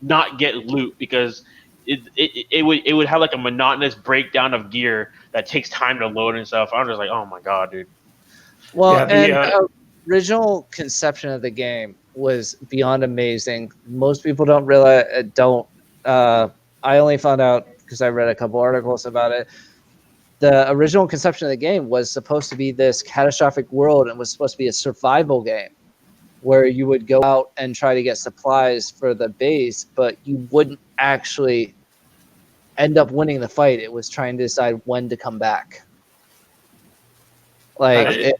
not get loot because it would have a monotonous breakdown of gear that takes time to load and stuff. I'm just like, oh my god, dude. Well, the original conception of the game was beyond amazing. Most people don't realize. I only found out because I read a couple articles about it. The original conception of the game was supposed to be this catastrophic world, and was supposed to be a survival game where you would go out and try to get supplies for the base, but you wouldn't actually end up winning the fight. It was trying to decide when to come back.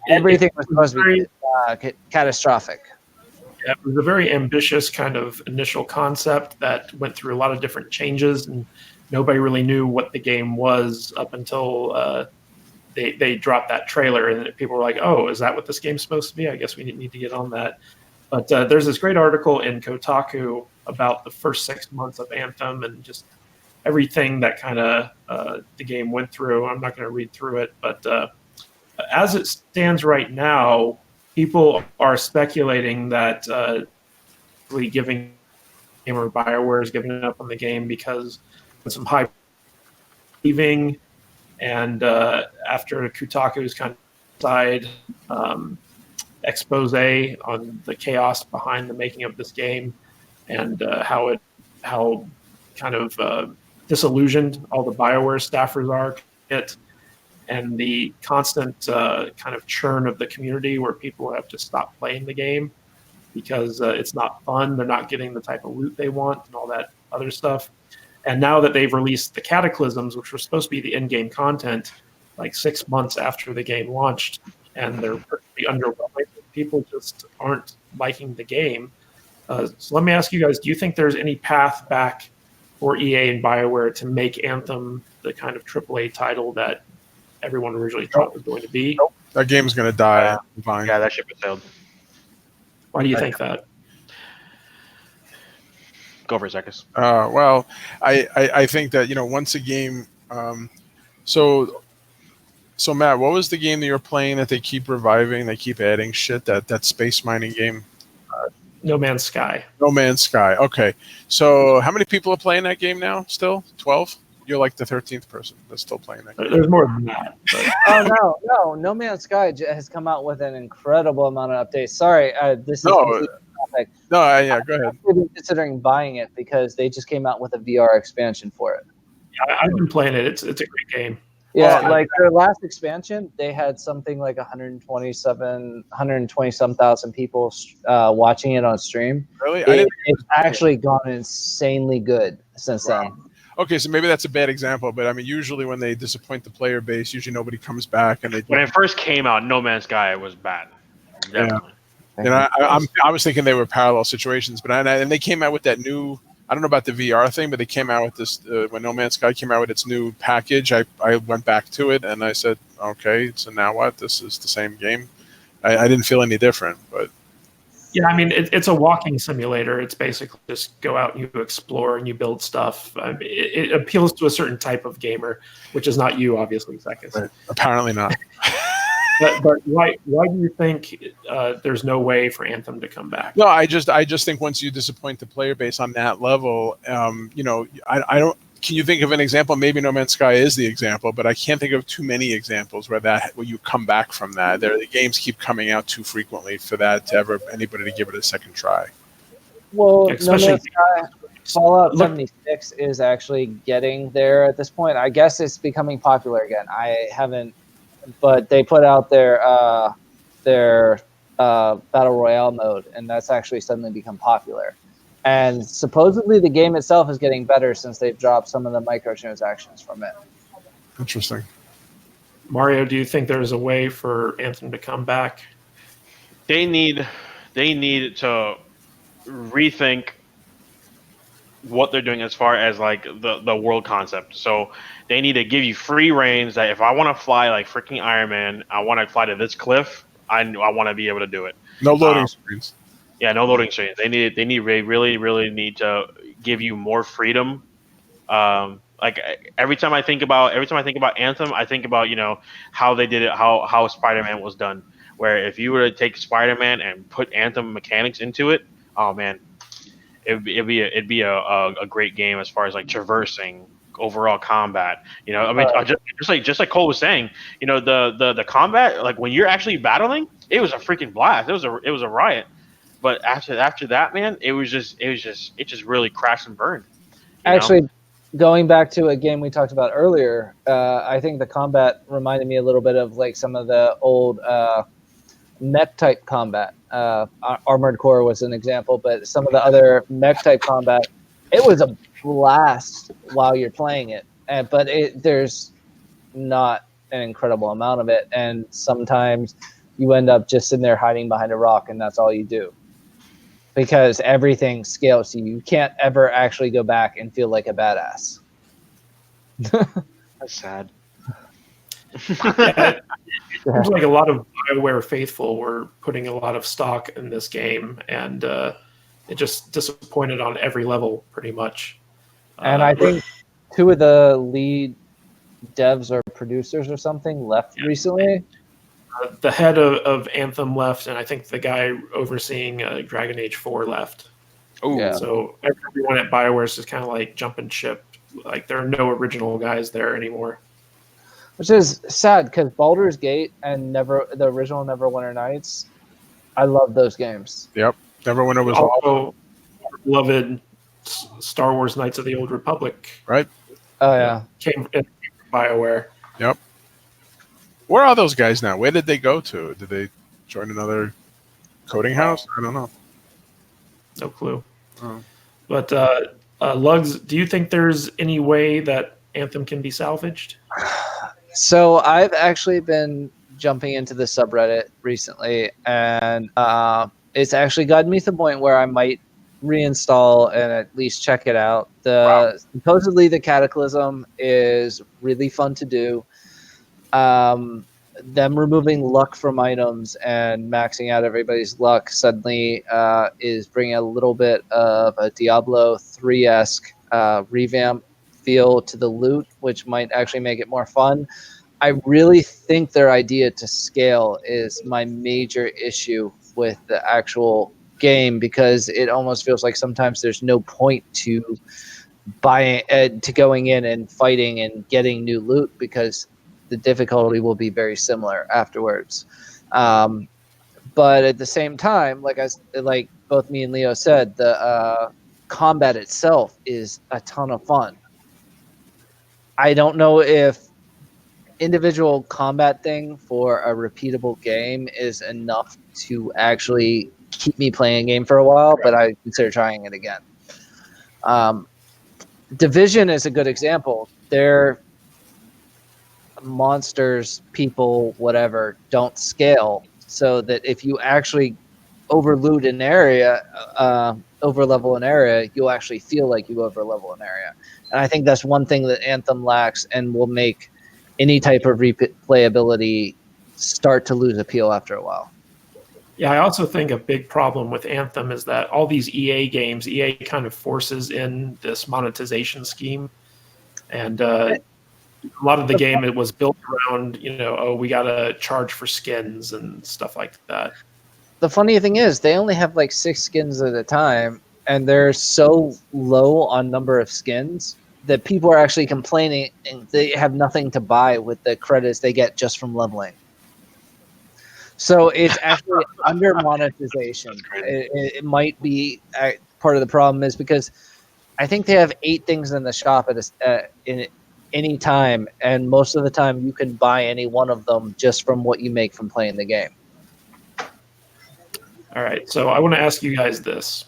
Everything was supposed to be catastrophic. Yeah, it was a very ambitious kind of initial concept that went through a lot of different changes, and nobody really knew what the game was up until they dropped that trailer, and people were like, oh, is that what this game's supposed to be? I guess we need to get on that. But there's this great article in Kotaku about the first 6 months of Anthem and just everything that kind of the game went through. I'm not going to read through it, but as it stands right now, people are speculating that giving or BioWare is giving up on the game because of some high leaving, and after Kotaku's kind of side expose on the chaos behind the making of this game, and how kind of disillusioned all the BioWare staffers are, and the constant kind of churn of the community where people have to stop playing the game because it's not fun. They're not getting the type of loot they want and all that other stuff. And now that they've released the Cataclysms, which were supposed to be the in-game content, 6 months after the game launched, and they're pretty underwhelming, people just aren't liking the game. So let me ask you guys, do you think there's any path back for EA and BioWare to make Anthem the kind of AAA title that everyone originally thought was going to be? Nope. That game's going to die. Yeah, that ship has sailed. Why do you think that? Go for it, Seqis. Well, I think that once a game. So Matt, what was the game that you're playing that they keep reviving? They keep adding shit. That space mining game. No Man's Sky. No Man's Sky. Okay. So how many people are playing that game now? Still 12. You're like the 13th person that's still playing that game. There's more than that. But. Oh, No Man's Sky has come out with an incredible amount of updates. Sorry, this is topic. No, yeah, go ahead. I've been considering buying it because they just came out with a VR expansion for it. Yeah, I've been playing it. It's a great game. Yeah, their last expansion, they had something like 120 some thousand people watching it on stream. Really? It's actually gone insanely good since then. Okay, so maybe that's a bad example, but I mean, usually when they disappoint the player base, usually nobody comes back, and they. When it first came out, No Man's Sky was bad. Definitely. You know, I was thinking they were parallel situations, but and they came out with that new. I don't know about the VR thing, but they came out with this when No Man's Sky came out with its new package. I went back to it and I said, okay, so now what? This is the same game. I didn't feel any different, but. Yeah, I mean, it's a walking simulator. It's basically just go out and you explore and you build stuff. It appeals to a certain type of gamer, which is not you, obviously, Seqis. Right. Apparently not. But why do you think there's no way for Anthem to come back? No, I just think once you disappoint the player base on that level, you know, I don't. Can you think of an example? Maybe No Man's Sky is the example, but I can't think of too many examples where you come back from that. The games keep coming out too frequently for that to ever anybody to give it a second try. Well, Especially- No Man's Sky, Fallout 76 is actually getting there at this point. I guess it's becoming popular again. I haven't, but they put out their battle royale mode, and that's actually suddenly become popular. And supposedly the game itself is getting better since they've dropped some of the microtransactions from it. Interesting. Mario, do you think there's a way for Anthem to come back? They need to rethink what they're doing as far as like the world concept. So they need to give you free reigns that if I want to fly like freaking Iron Man, I want to fly to this cliff, I want to be able to do it. No loading screens. Yeah, no loading screens. They really need to give you more freedom. Like every time I think about Anthem, I think about, you know, how they did it, how Spider-Man was done. Where if you were to take Spider-Man and put Anthem mechanics into it, oh man, it'd be a great game as far as like traversing, overall combat. You know, I mean, just like Cole was saying, you know, the combat, like when you're actually battling, it was a freaking blast. It was a riot. But after that, man, it just really crashed and burned. Actually, going back to a game we talked about earlier, I think the combat reminded me a little bit of like some of the old mech type combat. Armored Core was an example, but some of the other mech type combat, it was a blast while you're playing it. But there's not an incredible amount of it, and sometimes you end up just sitting there hiding behind a rock, and that's all you do. Because everything scales to you. You can't ever actually go back and feel like a badass. That's sad. It seems like a lot of BioWare faithful were putting a lot of stock in this game, and it just disappointed on every level, pretty much. And I think two of the lead devs or producers or something left recently. The head of Anthem left, and I think the guy overseeing Dragon Age 4 left. Oh, Yeah. So everyone at BioWare is just kind of like jumping ship. Like there are no original guys there anymore. Which is sad because Baldur's Gate and the original Neverwinter Nights, I love those games. Yep. Neverwinter was Also, our beloved Star Wars Knights of the Old Republic right. Oh yeah. came from BioWare. Yep. Where are those guys now? Where did they go to? Did they join another coding house? I don't know. No clue. Oh. But Lugs, do you think there's any way that Anthem can be salvaged? So I've actually been jumping into the subreddit recently, and it's actually gotten me to the point where I might reinstall and at least check it out. Supposedly the Cataclysm is really fun to do. Them removing luck from items and maxing out everybody's luck suddenly is bringing a little bit of a Diablo 3-esque revamp feel to the loot, which might actually make it more fun. I really think their idea to scale is my major issue with the actual game, because it almost feels like sometimes there's no point to buying to going in and fighting and getting new loot, because the difficulty will be very similar afterwards. But at the same time, like both me and Leo said, the combat itself is a ton of fun. I don't know if individual combat thing for a repeatable game is enough to actually keep me playing a game for a while, but I consider trying it again. Division is a good example. They're monsters, people, whatever, don't scale, so that if you actually overloot an area, overlevel an area, you'll actually feel like you overlevel an area. And I think that's one thing that Anthem lacks and will make any type of replayability start to lose appeal after a while. Yeah, I also think a big problem with Anthem is that all these EA games, EA kind of forces in this monetization scheme. And a lot of the game, it was built around, we got to charge for skins and stuff like that. The funny thing is, they only have like 6 skins at a time, and they're so low on number of skins that people are actually complaining and they have nothing to buy with the credits they get just from leveling. So it's actually under monetization. It might be part of the problem is because I think they have 8 things in the shop in any time, and most of the time you can buy any one of them just from what you make from playing the game. All right, so I want to ask you guys this.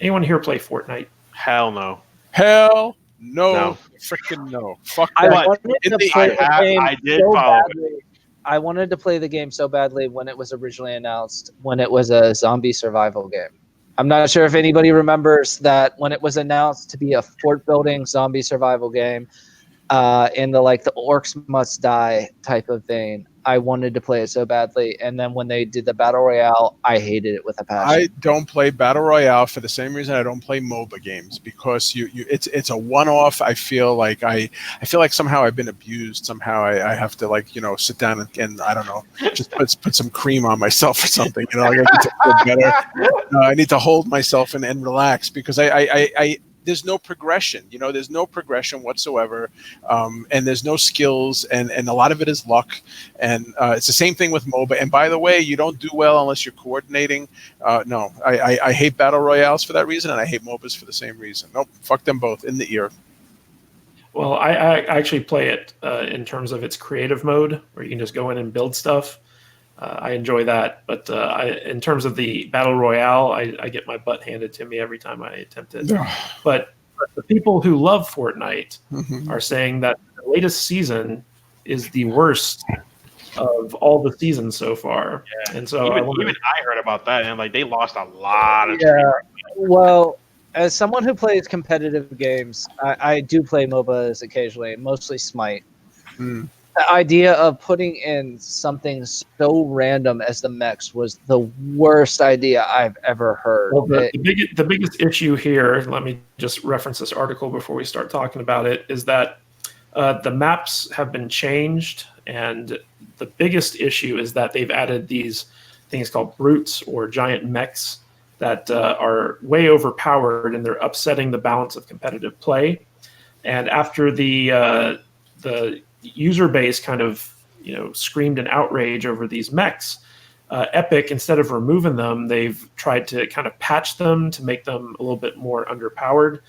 Anyone here play Fortnite? Hell no. Hell no. No. Freaking no. Fuck I that. wanted to play the game I did so follow it. badly. I wanted to play the game so badly when it was originally announced, when it was a zombie survival game. I'm not sure if anybody remembers that when it was announced to be a fort building zombie survival game, in the orcs must die type of vein. I wanted to play it so badly, and then when they did the battle royale, I hated it with a passion. I don't play battle royale for the same reason I don't play MOBA games, because it's a one-off. I feel like somehow I've been abused. Somehow I have to sit down and I don't know, just put some cream on myself or something. I need to feel better. I need to hold myself and relax, because I there's no progression. There's no progression whatsoever, and there's no skills, and a lot of it is luck. And it's the same thing with MOBA. And by the way, you don't do well unless you're coordinating. No, I hate battle royales for that reason, and I hate MOBAs for the same reason. Nope, fuck them both in the ear. Well, I actually play it in terms of its creative mode, where you can just go in and build stuff. I enjoy that, but in terms of the battle royale, I get my butt handed to me every time I attempt it. But the people who love Fortnite are saying that the latest season is the worst of all the seasons so far. Yeah. And so even I heard about that, and they lost a lot of. Yeah. Well, as someone who plays competitive games, I do play MOBAs occasionally, mostly Smite. The idea of putting in something so random as the mechs was the worst idea I've ever heard. Well, the biggest issue here, let me just reference this article before we start talking about it, is that the maps have been changed, and the biggest issue is that they've added these things called brutes or giant mechs that are way overpowered, and they're upsetting the balance of competitive play. And after the user base kind of screamed in outrage over these mechs, Epic, instead of removing them, they've tried to kind of patch them to make them a little bit more underpowered.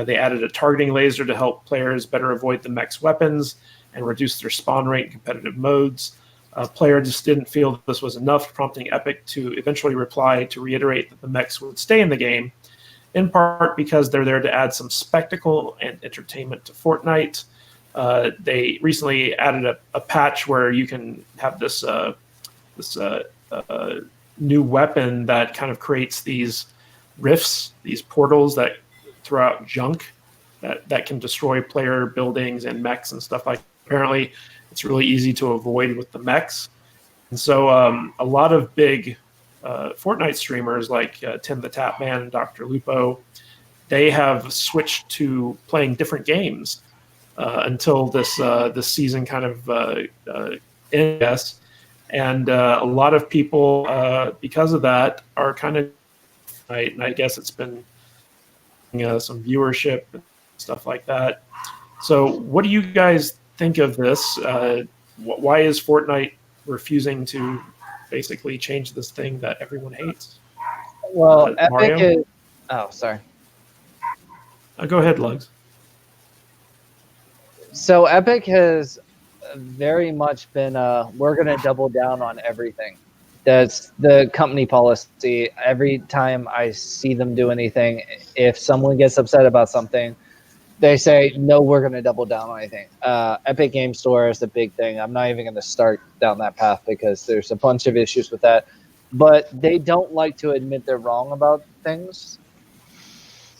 They added a targeting laser to help players better avoid the mech's weapons and reduce their spawn rate in competitive modes. Player just didn't feel this was enough, prompting Epic to eventually reply to reiterate that the mechs would stay in the game, in part because they're there to add some spectacle and entertainment to Fortnite. They recently added a patch where you can have this new weapon that kind of creates these rifts, these portals that throw out junk that can destroy player buildings and mechs and stuff like that. Apparently, it's really easy to avoid with the mechs. And so a lot of big Fortnite streamers like Tim the Tapman and Dr. Lupo, they have switched to playing different games until this season kind of ends. And a lot of people, because of that, are kind of, and I guess it's been some viewership and stuff like that. So what do you guys think of this? Why is Fortnite refusing to basically change this thing that everyone hates? Well, Epic Mario? is... Oh, sorry. Go ahead, Lugs. So Epic has very much been we're going to double down on everything. That's the company policy. Every time I see them do anything, if someone gets upset about something, They say, no, we're going to double down on anything. Epic Game Store is the big thing. I'm not even going to start down that path because there's a bunch of issues with that. But they don't like to admit they're wrong about things.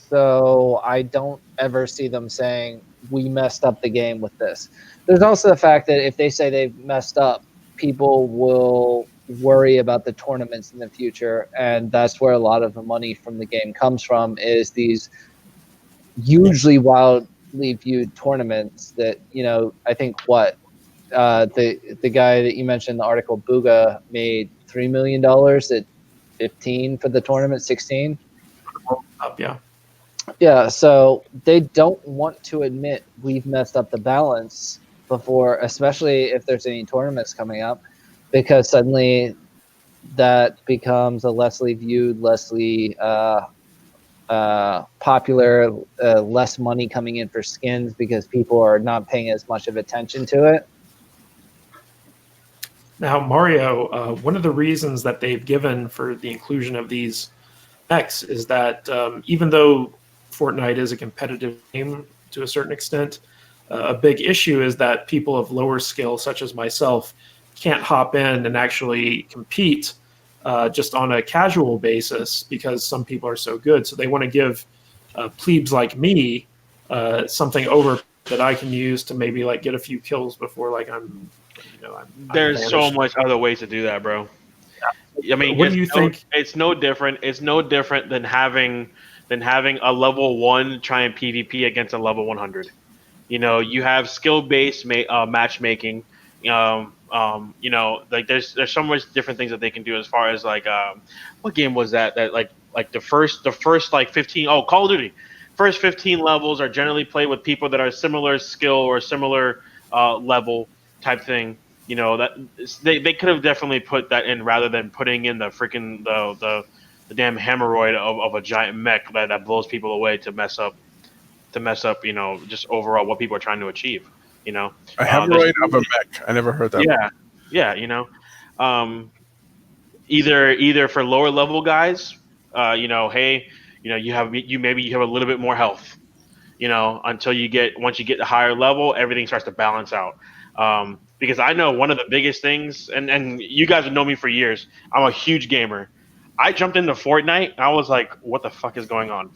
So I don't ever see them saying, we messed up the game with this. There's also the fact that if they say they've messed up, people will worry about the tournaments in the future. And that's where a lot of the money from the game comes from, is these hugely wildly viewed tournaments that, I think the guy that you mentioned in the article, Booga, made $3 million at 15 for the tournament, 16. Yeah, so they don't want to admit we've messed up the balance before, especially if there's any tournaments coming up, because suddenly that becomes a lessly viewed, lessly popular, less money coming in for skins because people are not paying as much of attention to it. Now, Mario, one of the reasons that they've given for the inclusion of these mechs is that even though Fortnite is a competitive game to a certain extent, a big issue is that people of lower skill, such as myself, can't hop in and actually compete just on a casual basis because some people are so good. So they want to give plebes like me something over that I can use to maybe like get a few kills before I'm There's so banished. much other ways to do that, bro. I mean, what do you think? It's no different. It's no different than having a level 1 try and PvP against a level 100. You have skill-based matchmaking. Like there's so much different things that they can do as far as like what game was that like the first like 15 Call of Duty. First 15 levels are generally played with people that are similar skill or similar level type thing. That they could have definitely put that in rather than putting in the freaking the damn hemorrhoid of a giant mech that blows people away to mess up just overall what people are trying to achieve. A hemorrhoid of a mech. I never heard that. Yeah. Either for lower level guys, hey, you have a little bit more health, once you get to higher level, everything starts to balance out. Because I know one of the biggest things, and you guys have known me for years, I'm a huge gamer. I jumped into Fortnite, and I was like, what the fuck is going on?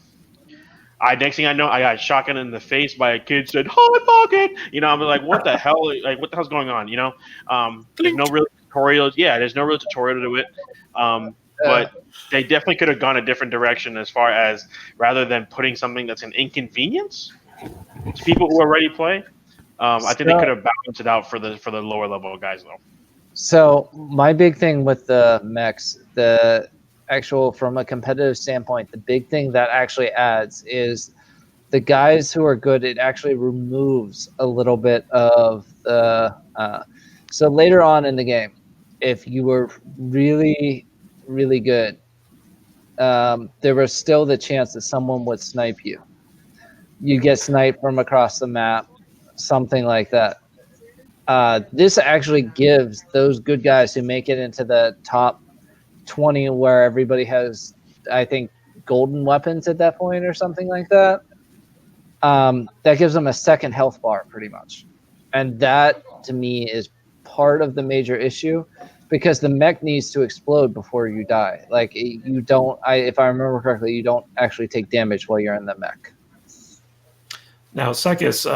Next thing I know, I got shotgun in the face by a kid said, "Hot pocket." I'm like, what the hell? Like, what the hell's going on? There's no real tutorials. Yeah, there's no real tutorial to it. But they definitely could have gone a different direction as far as rather than putting something that's an inconvenience to people who already play. I think they could have balanced it out for the lower level guys though. So my big thing with the mechs, from a competitive standpoint, the big thing that actually adds is the guys who are good. It actually removes a little bit of the. So later on in the game, if you were really, really good, there was still the chance that someone would snipe you. You get sniped from across the map, something like that. This actually gives those good guys who make it into the top 20 where everybody has, I think, golden weapons at that point or something like that. That gives them a second health bar pretty much. And that to me is part of the major issue because the mech needs to explode before you die. Like you don't, if I remember correctly, you don't actually take damage while you're in the mech. Now, Seqis,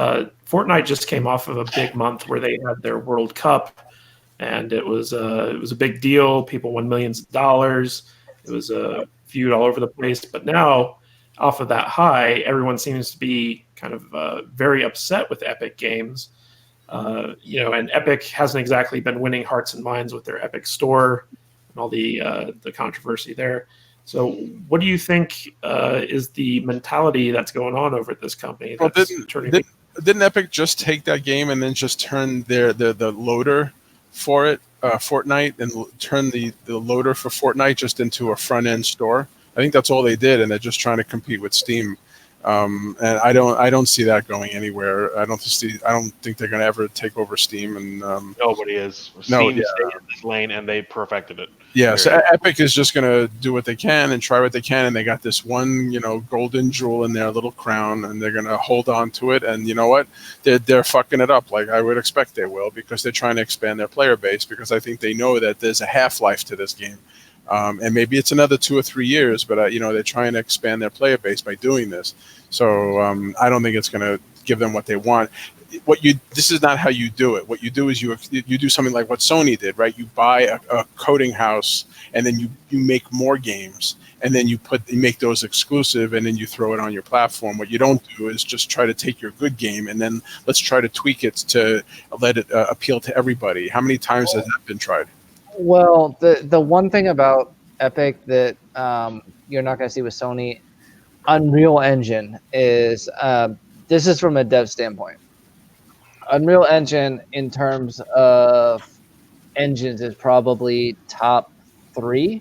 Fortnite just came off of a big month where they had their World Cup, and it was a big deal. People won millions of dollars. It was viewed all over the place. But now, off of that high, everyone seems to be kind of very upset with Epic Games. And Epic hasn't exactly been winning hearts and minds with their Epic Store and all the controversy there. So what do you think is the mentality that's going on over at this company? Well, didn't Epic just take that game and then just turn the loader for it, Fortnite, and turn the loader for Fortnite just into a front-end store? I think that's all they did, and they're just trying to compete with Steam And I don't see that going anywhere. I don't think they're going to ever take over Steam. And Nobody is. No, Steam yeah. stayed in this lane, and they perfected it. Yeah, so Period. Epic is just going to do what they can and try what they can, and they got this one, golden jewel in their little crown, and they're going to hold on to it. And you know what? They're fucking it up, like I would expect they will, because they're trying to expand their player base. Because I think they know that there's a half-life to this game, and maybe it's another 2 or 3 years, but they're trying to expand their player base by doing this. So I don't think it's going to give them what they want. This is not how you do it. What you do is you do something like what Sony did, right? You buy a coding house, and then you make more games, and then you make those exclusive, and then you throw it on your platform. What you don't do is just try to take your good game and then let's try to tweak it to let it appeal to everybody. How many times has that been tried? Well, the one thing about Epic that you're not going to see with Sony, Unreal Engine is this is from a dev standpoint. Unreal Engine, in terms of engines, is probably top 3.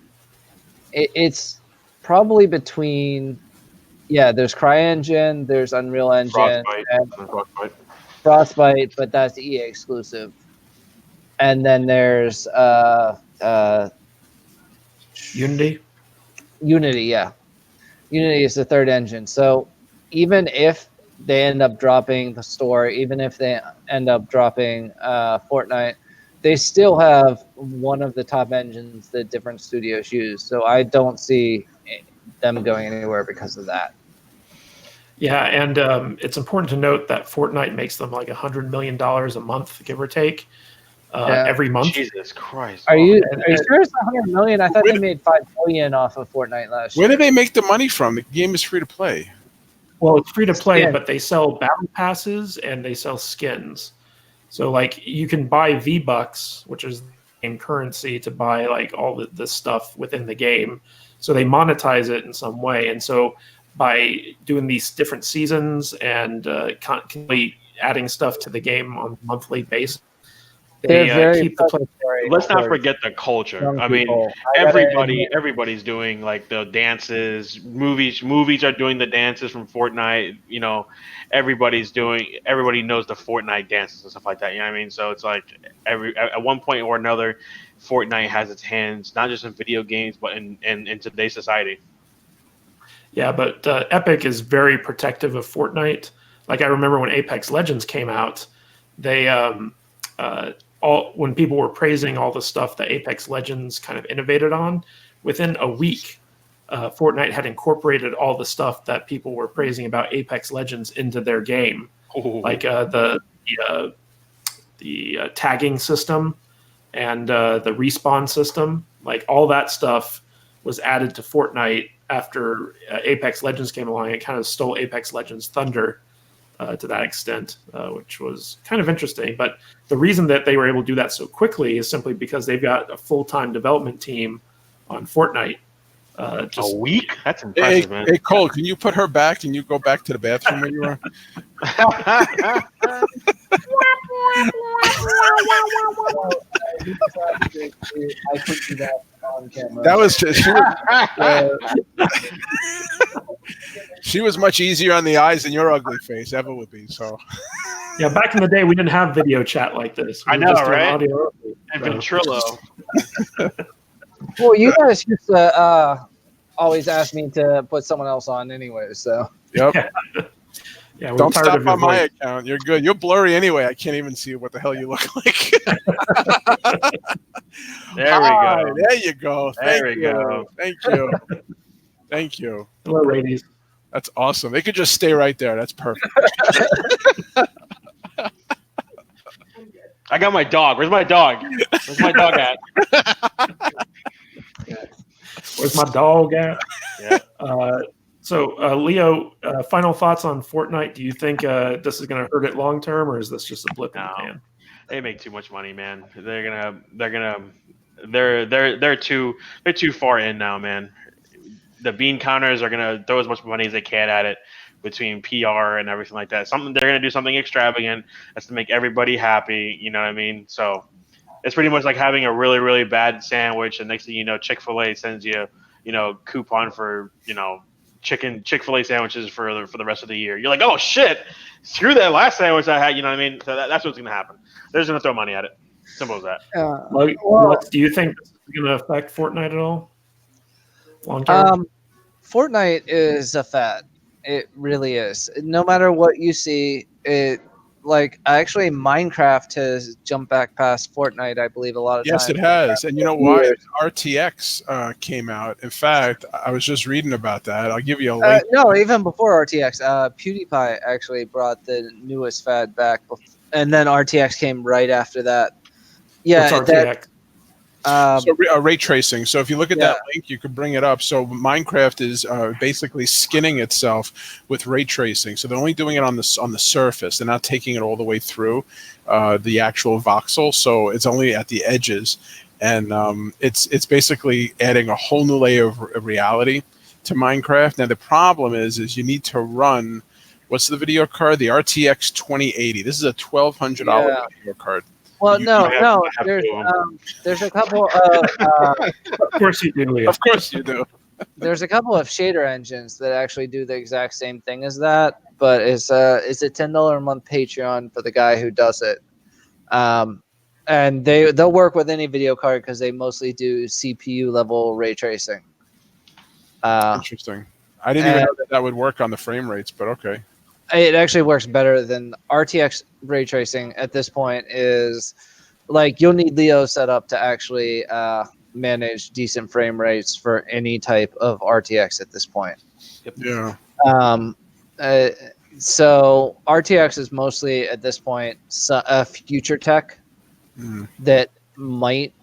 It's probably between, there's CryEngine, there's Unreal Engine, and Frostbite, but that's EA exclusive. And then there's Unity. Unity, yeah. Unity is the third engine. So even if they end up dropping the store, even if they end up dropping Fortnite, they still have one of the top engines that different studios use. So I don't see them going anywhere because of that. Yeah, and it's important to note that Fortnite makes them like $100 million a month, give or take, every month. Jesus Christ! Are you sure it's 100 million? I thought they made 5 billion off of Fortnite last year. Where do they make the money from? The game is free to play. Well, it's free to play, Skin. but they sell battle passes and they sell skins. So, like, you can buy V-Bucks, which is the game currency, to buy like all the stuff within the game. So they monetize it in some way, and so by doing these different seasons and constantly adding stuff to the game on a monthly basis, they keep the play. Let's not forget the culture. I mean, everybody's doing like the dances. Movies are doing the dances from Fortnite. Everybody knows the Fortnite dances and stuff like that. You know what I mean? So it's like at one point or another, Fortnite has its hands not just in video games but in today's society. Yeah, but Epic is very protective of Fortnite. Like I remember when Apex Legends came out, they when people were praising all the stuff that Apex Legends kind of innovated on, within a week, Fortnite had incorporated all the stuff that people were praising about Apex Legends into their game, like the tagging system and the respawn system. Like all that stuff was added to Fortnite after Apex Legends came along. It kind of stole Apex Legends' thunder to that extent, which was kind of interesting. But the reason that they were able to do that so quickly is simply because they've got a full-time development team on Fortnite. A week? That's impressive, man. Hey, Cole, can you put her back and you go back to the bathroom when you were? I could do that on camera. That was just, she was much easier on the eyes than your ugly face ever would be. So, yeah, back in the day, we didn't have video chat like this. I know, right? Audio and Ventrilo. Well, you guys used to always ask me to put someone else on anyway, so. Yep. Yeah, don't stop on my account. You're good. You're blurry anyway. I can't even see what the hell you look like. There we go. There you go. There we go. Thank you. Thank you. Hello, ladies. That's awesome. They could just stay right there. That's perfect. I got my dog. Where's my dog? Where's my dog at? Where's my dog at? Yeah. So, Leo, final thoughts on Fortnite? Do you think this is going to hurt it long term, or is this just a blip in the pan? They make too much money, man. They're too far in now, man. The bean counters are gonna throw as much money as they can at it between PR and everything like that. They're gonna do something extravagant that's to make everybody happy. You know what I mean? So it's pretty much like having a really, really bad sandwich, and next thing you know, Chick-fil-A sends you, coupon for Chick-fil-A sandwiches for the rest of the year. You're like, oh shit, screw that last sandwich I had. You know what I mean? So that's what's gonna happen. They're just gonna throw money at it. Simple as that. What do you think this is going to affect Fortnite at all? Long term? Fortnite is a fad. It really is. No matter what you see, it actually Minecraft has jumped back past Fortnite, I believe, a lot of times. Yes, it has. And you know why? RTX came out. In fact, I was just reading about that. I'll give you a link. No, even before RTX, PewDiePie actually brought the newest fad back, and then RTX came right after that. Yeah, What's RTX? Ray tracing. So if you look at that link, you could bring it up. So Minecraft is basically skinning itself with ray tracing. So they're only doing it on the surface. They're not taking it all the way through the actual voxel. So it's only at the edges, and it's basically adding a whole new layer of reality to Minecraft. Now the problem is you need to run. What's the video card? The RTX 2080. This is a $1,200 video card. Well, there's a couple of. Of course you do, Leo. Of course you do. There's a couple of shader engines that actually do the exact same thing as that, but it's a $10 a month Patreon for the guy who does it. And they'll work with any video card because they mostly do CPU level ray tracing. Interesting. I didn't even know that would work on the frame rates, but okay. It actually works better than RTX ray tracing at this point. Is like you'll need Leo set up to actually manage decent frame rates for any type of RTX at this point. Yeah. So RTX is mostly at this point a future tech that might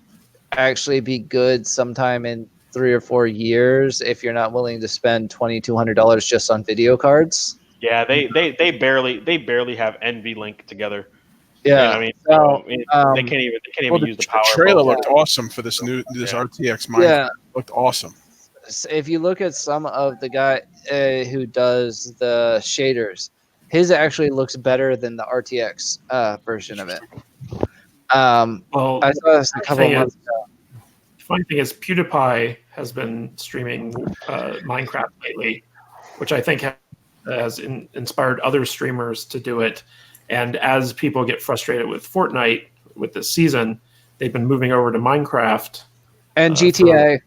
actually be good sometime in 3 or 4 years if you're not willing to spend $2,200 just on video cards. Yeah, they barely have NVLink together. Yeah, you know I mean, they can't even use the power. The trailer looked awesome for this RTX Minecraft. Yeah, looked awesome. If you look at some of the guy who does the shaders, his actually looks better than the RTX version of it. Well, I saw this a couple of months ago. The funny thing is, PewDiePie has been streaming Minecraft lately, which I think has inspired other streamers to do it. And as people get frustrated with Fortnite with this season, they've been moving over to Minecraft and GTA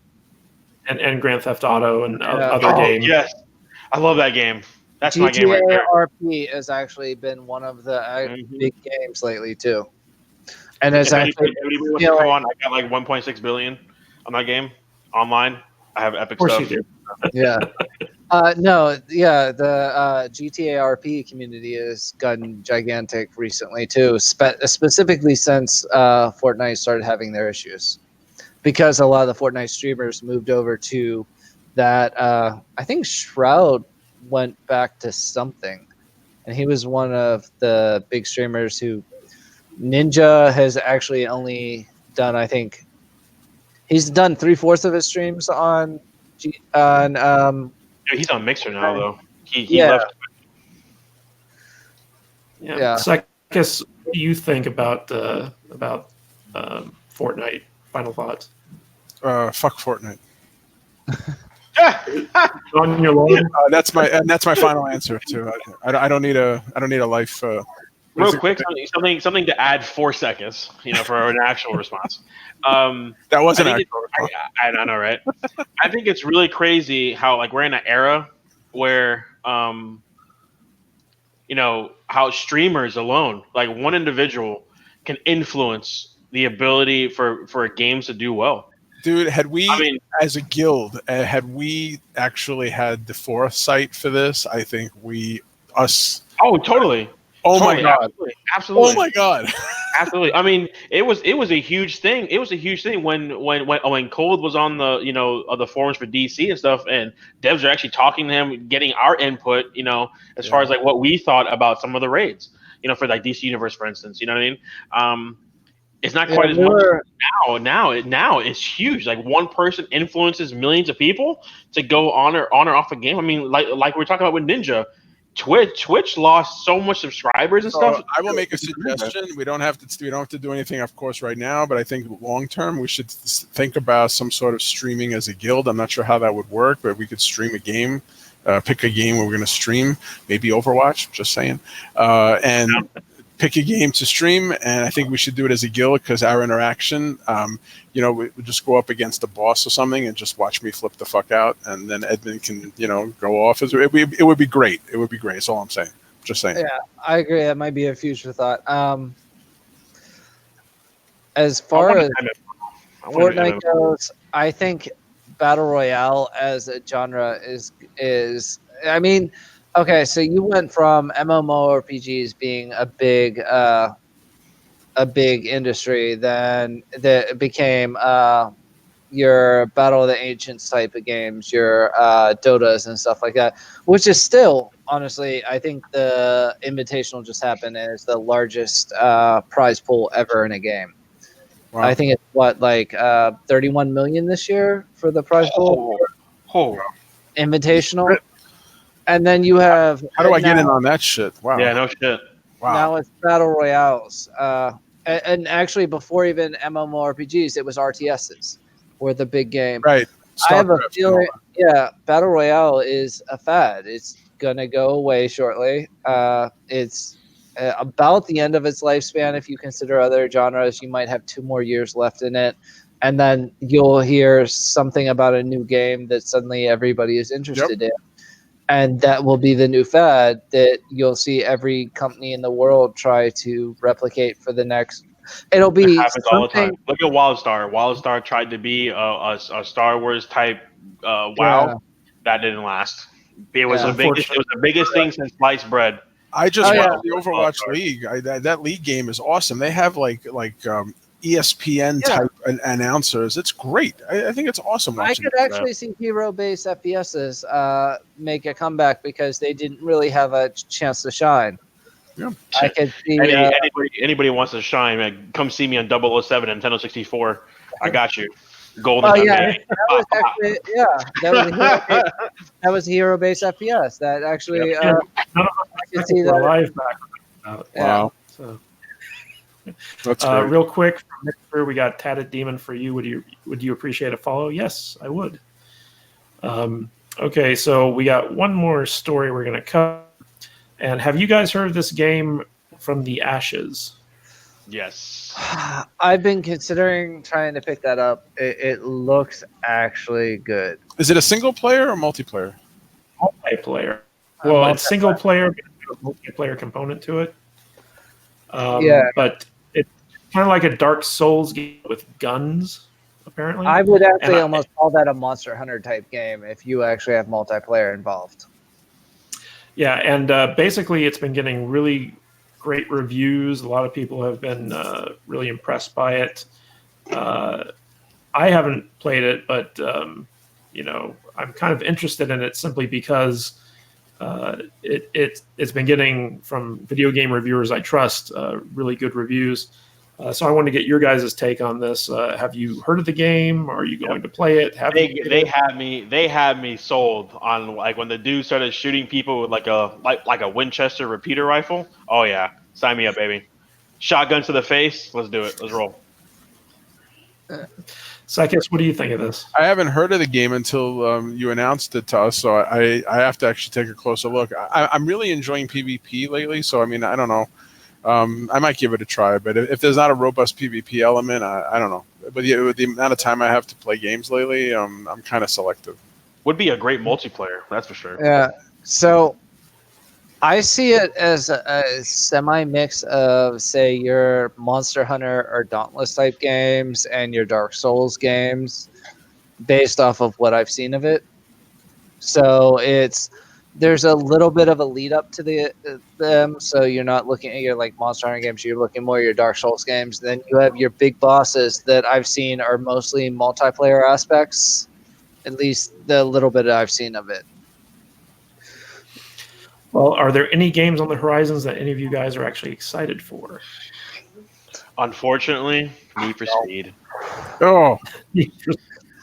and Grand Theft Auto and other games. Yes, I love that game. That's GTA my game right there. RP has actually been one of the big games lately too. And it's actually I got like 1.6 billion on that game online. I have epic stuff. You do. Yeah. The GTA RP community has gotten gigantic recently too, specifically since Fortnite started having their issues, because a lot of the Fortnite streamers moved over to that. I think Shroud went back to something, and he was one of the big streamers who Ninja has actually only done. I think he's done 3/4 of his streams on. He's on Mixer now, though. He left. Yeah. So I guess, what do you think about Fortnite? Final thoughts? Fuck Fortnite. On your line? That's my final answer too. I don't need a life. Real quick, something to add 4 seconds, for an actual response. That wasn't I know, right? I think it's really crazy how we're in an era where how streamers alone, like one individual, can influence the ability for games to do well. Dude, as a guild, had we actually had the foresight for this, I think Oh, totally. Oh my god! Absolutely. Oh my god! Absolutely. I mean, it was a huge thing. It was a huge thing when Cold was on the forums for DC and stuff, and devs are actually talking to him, getting our input. As far as what we thought about some of the raids. For DC Universe, for instance. You know what I mean? It's not quite as much now. It's huge. One person influences millions of people to go on or off a game. I mean, like we're talking about with Ninja. Twitch lost so much subscribers and stuff. I will make a suggestion. We don't have to do anything, of course, right now. But I think long term, we should think about some sort of streaming as a guild. I'm not sure how that would work, but we could stream a game pick a game where we're going to stream, maybe Overwatch, just saying, and pick a game to stream. And I think we should do it as a guild because our interaction, we just go up against a boss or something and just watch me flip the fuck out. And then Edmund can, go off. It would be great. It would be great. That's all I'm saying. Just saying. Yeah, I agree. That might be a future thought. As far as Fortnite goes, I think Battle Royale as a genre is okay, so you went from MMORPGs being a big industry, then that became your Battle of the Ancients type of games, your Dotas and stuff like that, which is still, honestly, I think the Invitational just happened as the largest prize pool ever in a game. Wow. I think it's 31 million this year for the prize pool. Invitational. And then you have. How do I get in on that shit? Wow. Yeah, no shit. Wow. Now it's Battle Royales. And actually, before even MMORPGs, it was RTSs were the big game. Right. I have a feeling, Battle Royale is a fad. It's going to go away shortly. It's about the end of its lifespan. If you consider other genres, you might have 2 more years left in it. And then you'll hear something about a new game that suddenly everybody is interested in. And that will be the new fad that you'll see every company in the world try to replicate for the next. It'll be happens all the time. Look at WildStar. WildStar tried to be a Star Wars type WoW. Yeah. That didn't last. It was the biggest thing since sliced bread. I just watched the Overwatch League. That league game is awesome. They have like ESPN type announcers. It's great. I think it's awesome. I could actually see hero-based FPSs make a comeback because they didn't really have a chance to shine. Yeah. I could see anybody wants to shine, man, come see me on 007 and Nintendo 64. I got you. Golden. That was a hero-based FPS. That actually none of us could see that live back. Wow. So. That's real quick, we got Tatted Demon for you. Would you appreciate a follow? Yes, I would. Okay, so we got one more story we're going to cover. And have you guys heard of this game From the Ashes? Yes. I've been considering trying to pick that up. It looks actually good. Is it a single player or multiplayer? Multiplayer. Well, it's single player, but there's a multiplayer component to it. But it's kind of like a Dark Souls game with guns, apparently. I would actually almost call that a Monster Hunter type game if you actually have multiplayer involved. Yeah, and basically it's been getting really great reviews. A lot of people have been really impressed by it. I haven't played it, but I'm kind of interested in it simply because it's been getting, from video game reviewers I trust, really good reviews. So I want to get your guys' take on this. Have you heard of the game? Are you going to play it? They had me sold on, like, when the dude started shooting people with like a Winchester repeater rifle. Oh yeah, sign me up, baby. Shotgun to the face. Let's do it. Let's roll. Seqis, what do you think of this? I haven't heard of the game until you announced it to us, so I have to actually take a closer look. I'm really enjoying PvP lately, so I mean, I don't know. I might give it a try, but if there's not a robust PvP element, I don't know. But with the amount of time I have to play games lately, I'm kind of selective. Would be a great multiplayer, that's for sure. Yeah, so I see it as a semi-mix of, say, your Monster Hunter or Dauntless type games and your Dark Souls games, based off of what I've seen of it. So there's a little bit of a lead up to them, so you're not looking at your like Monster Hunter games, you're looking more at your Dark Souls games. Then you have your big bosses that I've seen are mostly multiplayer aspects, at least the little bit I've seen of it. Well, are there any games on the horizons that any of you guys are actually excited for? Unfortunately, Need for Speed. Oh.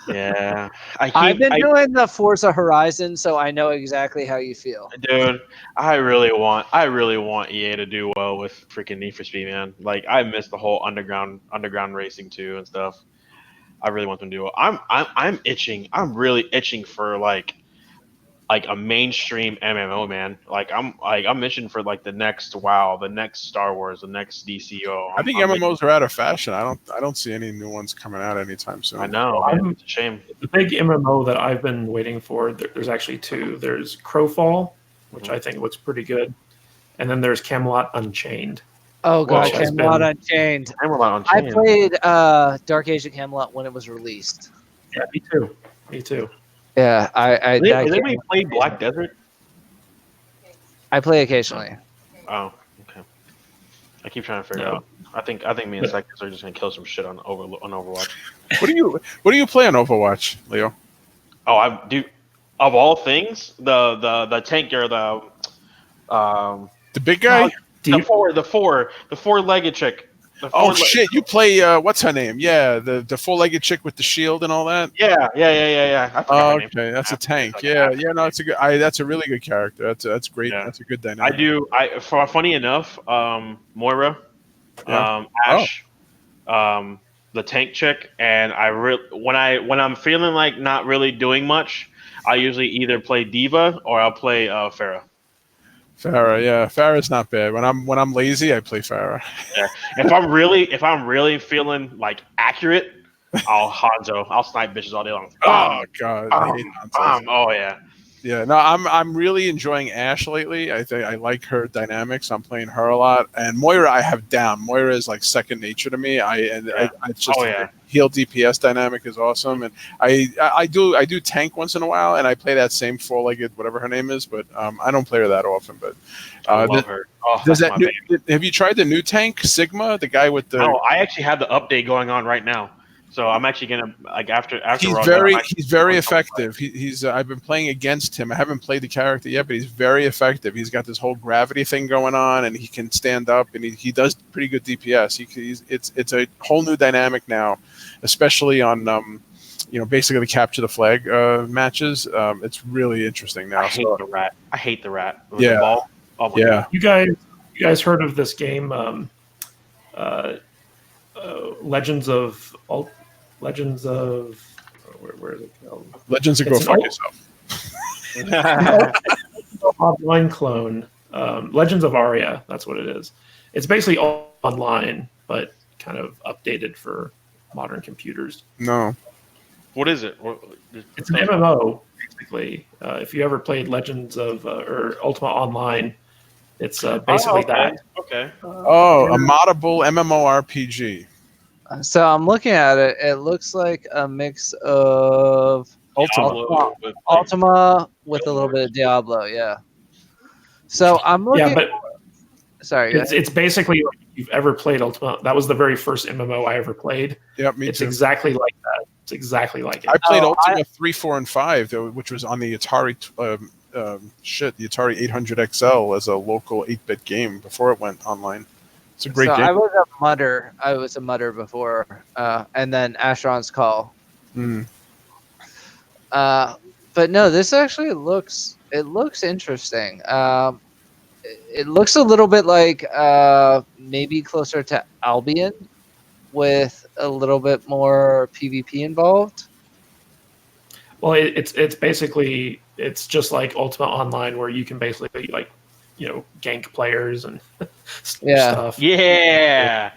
Yeah. I've been doing the Forza Horizon, so I know exactly how you feel. Dude, I really want EA to do well with freaking Need for Speed, man. Like, I miss the whole underground racing too and stuff. I really want them to do well. I'm itching. I'm really itching for, like, like a mainstream MMO, man. I'm mission for like the next WoW, the next Star Wars, the next DCO. I think MMOs are out of fashion. I don't see any new ones coming out anytime soon. I know, man. It's a shame. The big MMO that I've been waiting for, there's actually two. There's Crowfall, which I think looks pretty good, and then there's Camelot Unchained. Oh god, Which has Camelot been- Unchained. Camelot I Unchained. played Dark Age of Camelot when it was released. Yeah, me too. Me too. Yeah, I Has that anybody game- played Black Desert? I play occasionally. Oh, okay. I keep trying to figure No. out. I think me and Seqis are just gonna kill some shit on Overwatch. What do you play on Overwatch, Leo? Oh, I do. Of all things, the tank or the The big guy? the four-legged chick. The Oh four-le- shit! You play what's her name? Yeah, the four-legged chick with the shield and all that. Yeah. I forgot Oh, her name. okay, that's a tank. Like Yeah, half- yeah. No, it's a good. That's a really good character. That's great. Yeah. That's a good I dynamic. do. Funny enough, Moira, Yeah. Ash, the tank chick, and when I'm feeling like not really doing much, I usually either play Diva or I'll play Pharah. Farah, yeah, Farah's not bad. When I'm lazy, I play Farah. If I'm really feeling like accurate, I'll Hanzo. I'll snipe bitches all day long. Oh god, I hate nonsense. Oh yeah. Yeah, no, I'm really enjoying Ash lately. I think I like her dynamics. I'm playing her a lot, and Moira I have down. Moira is like second nature to me. It's just heal DPS dynamic is awesome, and I do tank once in a while, and I play that same four-legged whatever her name is, but I don't play her that often. But I love her. Oh, does that's that my baby. have you tried the new tank Sigma, the guy with the? No, I actually have the update going on right now. So I'm actually gonna like after He's we're all very done, he's very effective. He's I've been playing against him. I haven't played the character yet, but he's very effective. He's got this whole gravity thing going on, and he can stand up, and he does pretty good DPS. It's a whole new dynamic now, especially on basically the capture the flag matches. It's really interesting now. I hate the rat. I hate the rat. With Yeah. The ball. Oh my Yeah. God. You guys heard of this game? Legends of where is it called? Legends of Go It's an Fuck old- Yourself. Online clone. Legends of Aria. That's what it is. It's basically all online, but kind of updated for modern computers. No. What is it? It's an MMO, basically. If you ever played Legends of or Ultima Online, it's basically that. Okay. Oh, a moddable MMORPG. So I'm looking at it. It looks like a mix of Diablo with, like, Ultima with a little bit of Diablo. Yeah. So I'm looking. Yeah, but Sorry. it's basically like if you've ever played Ultima. That was the very first MMO I ever played. Yep, me It's too. exactly like that. It's exactly like it. I played Oh, Ultima 3, 4, and 5, though, which was on the Atari. The Atari 800 XL as a local 8-bit game before it went online. It's a great so game. I was a mudder. I was a mudder before, and then Asheron's Call. Mm. But no, this actually looks interesting. It looks a little bit like maybe closer to Albion, with a little bit more PvP involved. Well, it's basically it's just like Ultima Online, where you can basically gank players and Yeah. stuff. Yeah,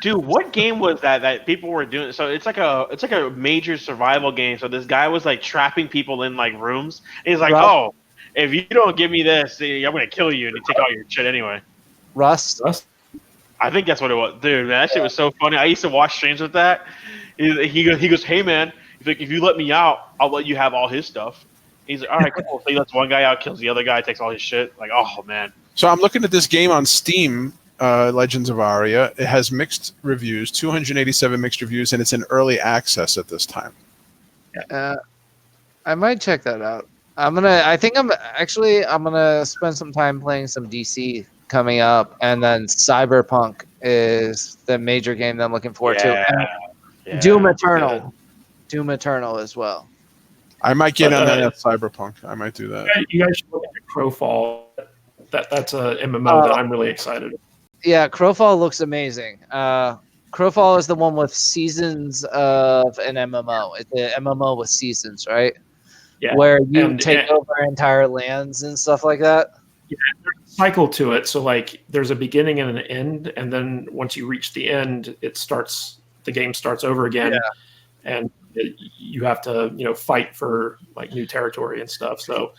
dude, what game was that people were doing? So it's like a major survival game. So this guy was like trapping people in like rooms. And he's like, Rust. "Oh, if you don't give me this, I'm gonna kill you," and he take all your shit anyway. Rust. I think that's what it was, dude. Man, that shit was so funny. I used to watch streams with that. He goes, "Hey man, if you let me out, I'll let you have all his stuff." He's like, "All right, cool." So he lets one guy out, kills the other guy, takes all his shit. Like, oh man. So I'm looking at this game on Steam, Legends of Aria. It has mixed reviews, 287 mixed reviews, and it's in early access at this time. I might check that out. I'm gonna spend some time playing some DC coming up, and then Cyberpunk is the major game that I'm looking forward to. And Yeah, Doom Eternal. Doom Eternal as well. I might get But, on that Cyberpunk. I might do that. You guys should look at Crowfall. That's a MMO that I'm really excited about. Yeah, Crowfall looks amazing. Crowfall is the one with seasons of an MMO. It's an MMO with seasons, right? Yeah. where you And- take over entire lands and stuff like that. cycle to it. So like there's a beginning and an end, and then once you reach the end, the game starts over again, and you have to fight for like new territory and stuff. So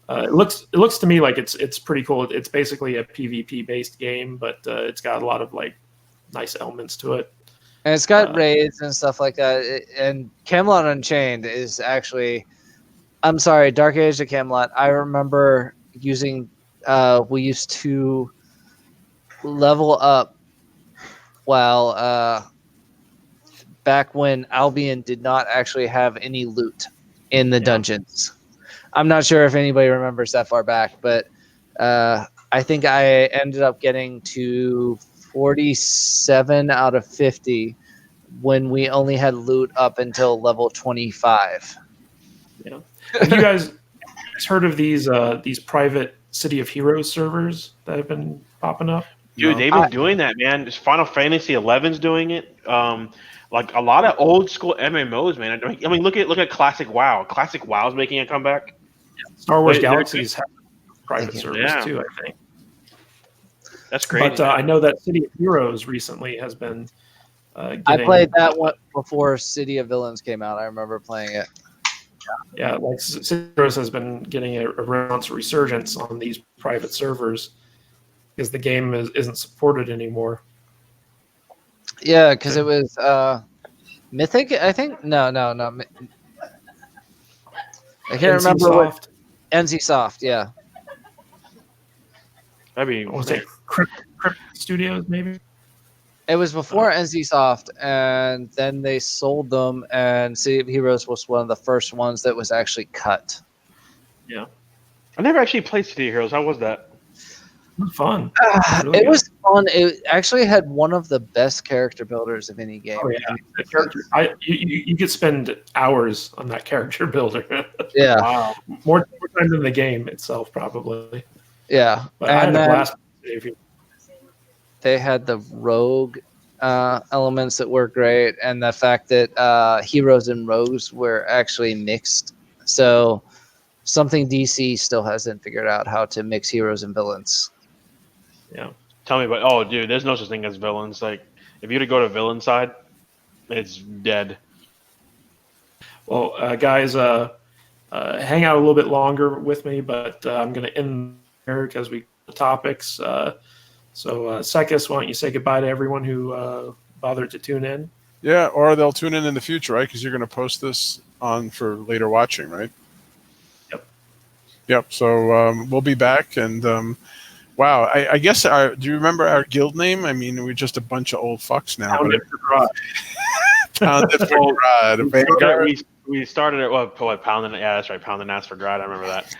it looks to me like it's pretty cool. It's basically a PvP based game, but it's got a lot of like nice elements to it. And it's got raids and stuff like that. And Camelot Unchained is actually, I'm sorry, Dark Age of Camelot. I remember we used to level up while back when Albion did not actually have any loot in the dungeons. I'm not sure if anybody remembers that far back, but I think I ended up getting to 47 out of 50 when we only had loot up until level 25. Yeah. Have you guys heard of these private City of Heroes servers that have been popping up? Dude, they've been doing that, man. Just Final Fantasy XI's doing it. Like a lot of old school MMOs, man. I mean, look at classic WoW. Classic WoW's making a comeback. Star Wars They're Galaxies have private servers too, I think. That's great. But I know that City of Heroes recently has been. I played that one before City of Villains came out. I remember playing it. Yeah, like City of Heroes has been getting a resurgence on these private servers because the game isn't supported anymore. Yeah, because it was Mythic, I think. No. I can't remember what. NCSoft, yeah. That'd be. What was it? Crypt Studios, maybe. It was before NCSoft, and then they sold them. And City of Heroes was one of the first ones that was actually cut. Yeah, I never actually played City of Heroes. How was that? It was fun. It was fun. It actually had one of the best character builders of any game. Oh yeah, the character. You could spend hours on that character builder. Yeah, Wow. more time than the game itself, probably. yeah. But I had a blast. They had the rogue elements that were great, and the fact that heroes and rogues were actually mixed. So something DC still hasn't figured out how to mix heroes and villains. Yeah. Tell me about. Oh, dude, there's no such thing as villains. Like, if you were to go to villain side, it's dead. Well, guys, hang out a little bit longer with me, but I'm going to end there because we the topics. So, Seqis, why don't you say goodbye to everyone who bothered to tune in? Yeah, or they'll tune in the future, right? Because you're going to post this on for later watching, right? Yep. So we'll be back, and wow, I guess do you remember our guild name? I mean, we're just a bunch of old fucks now. Pounded for Grod. Pounded for Grod. Vanguard. We started at what Pounding? Yeah, that's right. Pounding ass for Grod. I remember that.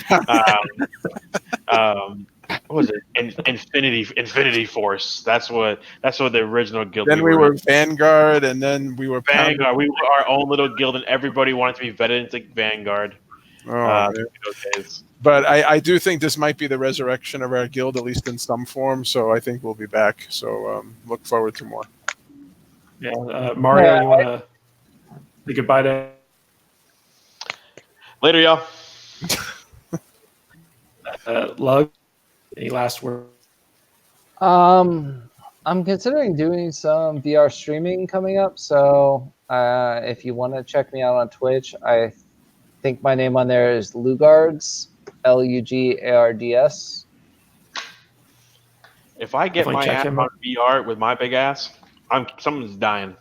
What was it? Infinity Force. That's what the original guild. Then we were Vanguard, and then we were Vanguard. We were our own little guild, and everybody wanted to be vetted into Vanguard. Oh, but I do think this might be the resurrection of our guild, at least in some form. So I think we'll be back. So look forward to more. Yeah, Mario, you want to say goodbye to? Later, y'all. Lugs, any last word? I'm considering doing some VR streaming coming up. So if you want to check me out on Twitch, I think my name on there is Lugards, Lugards. If I get my ass on VR with my big ass, someone's dying.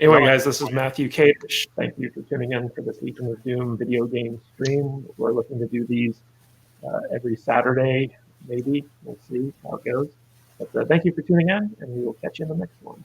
Anyway, guys, this is Matthew Cage. Thank you for tuning in for this Legion of Doom video game stream. We're looking to do these every Saturday, maybe. We'll see how it goes. But thank you for tuning in, and we will catch you in the next one.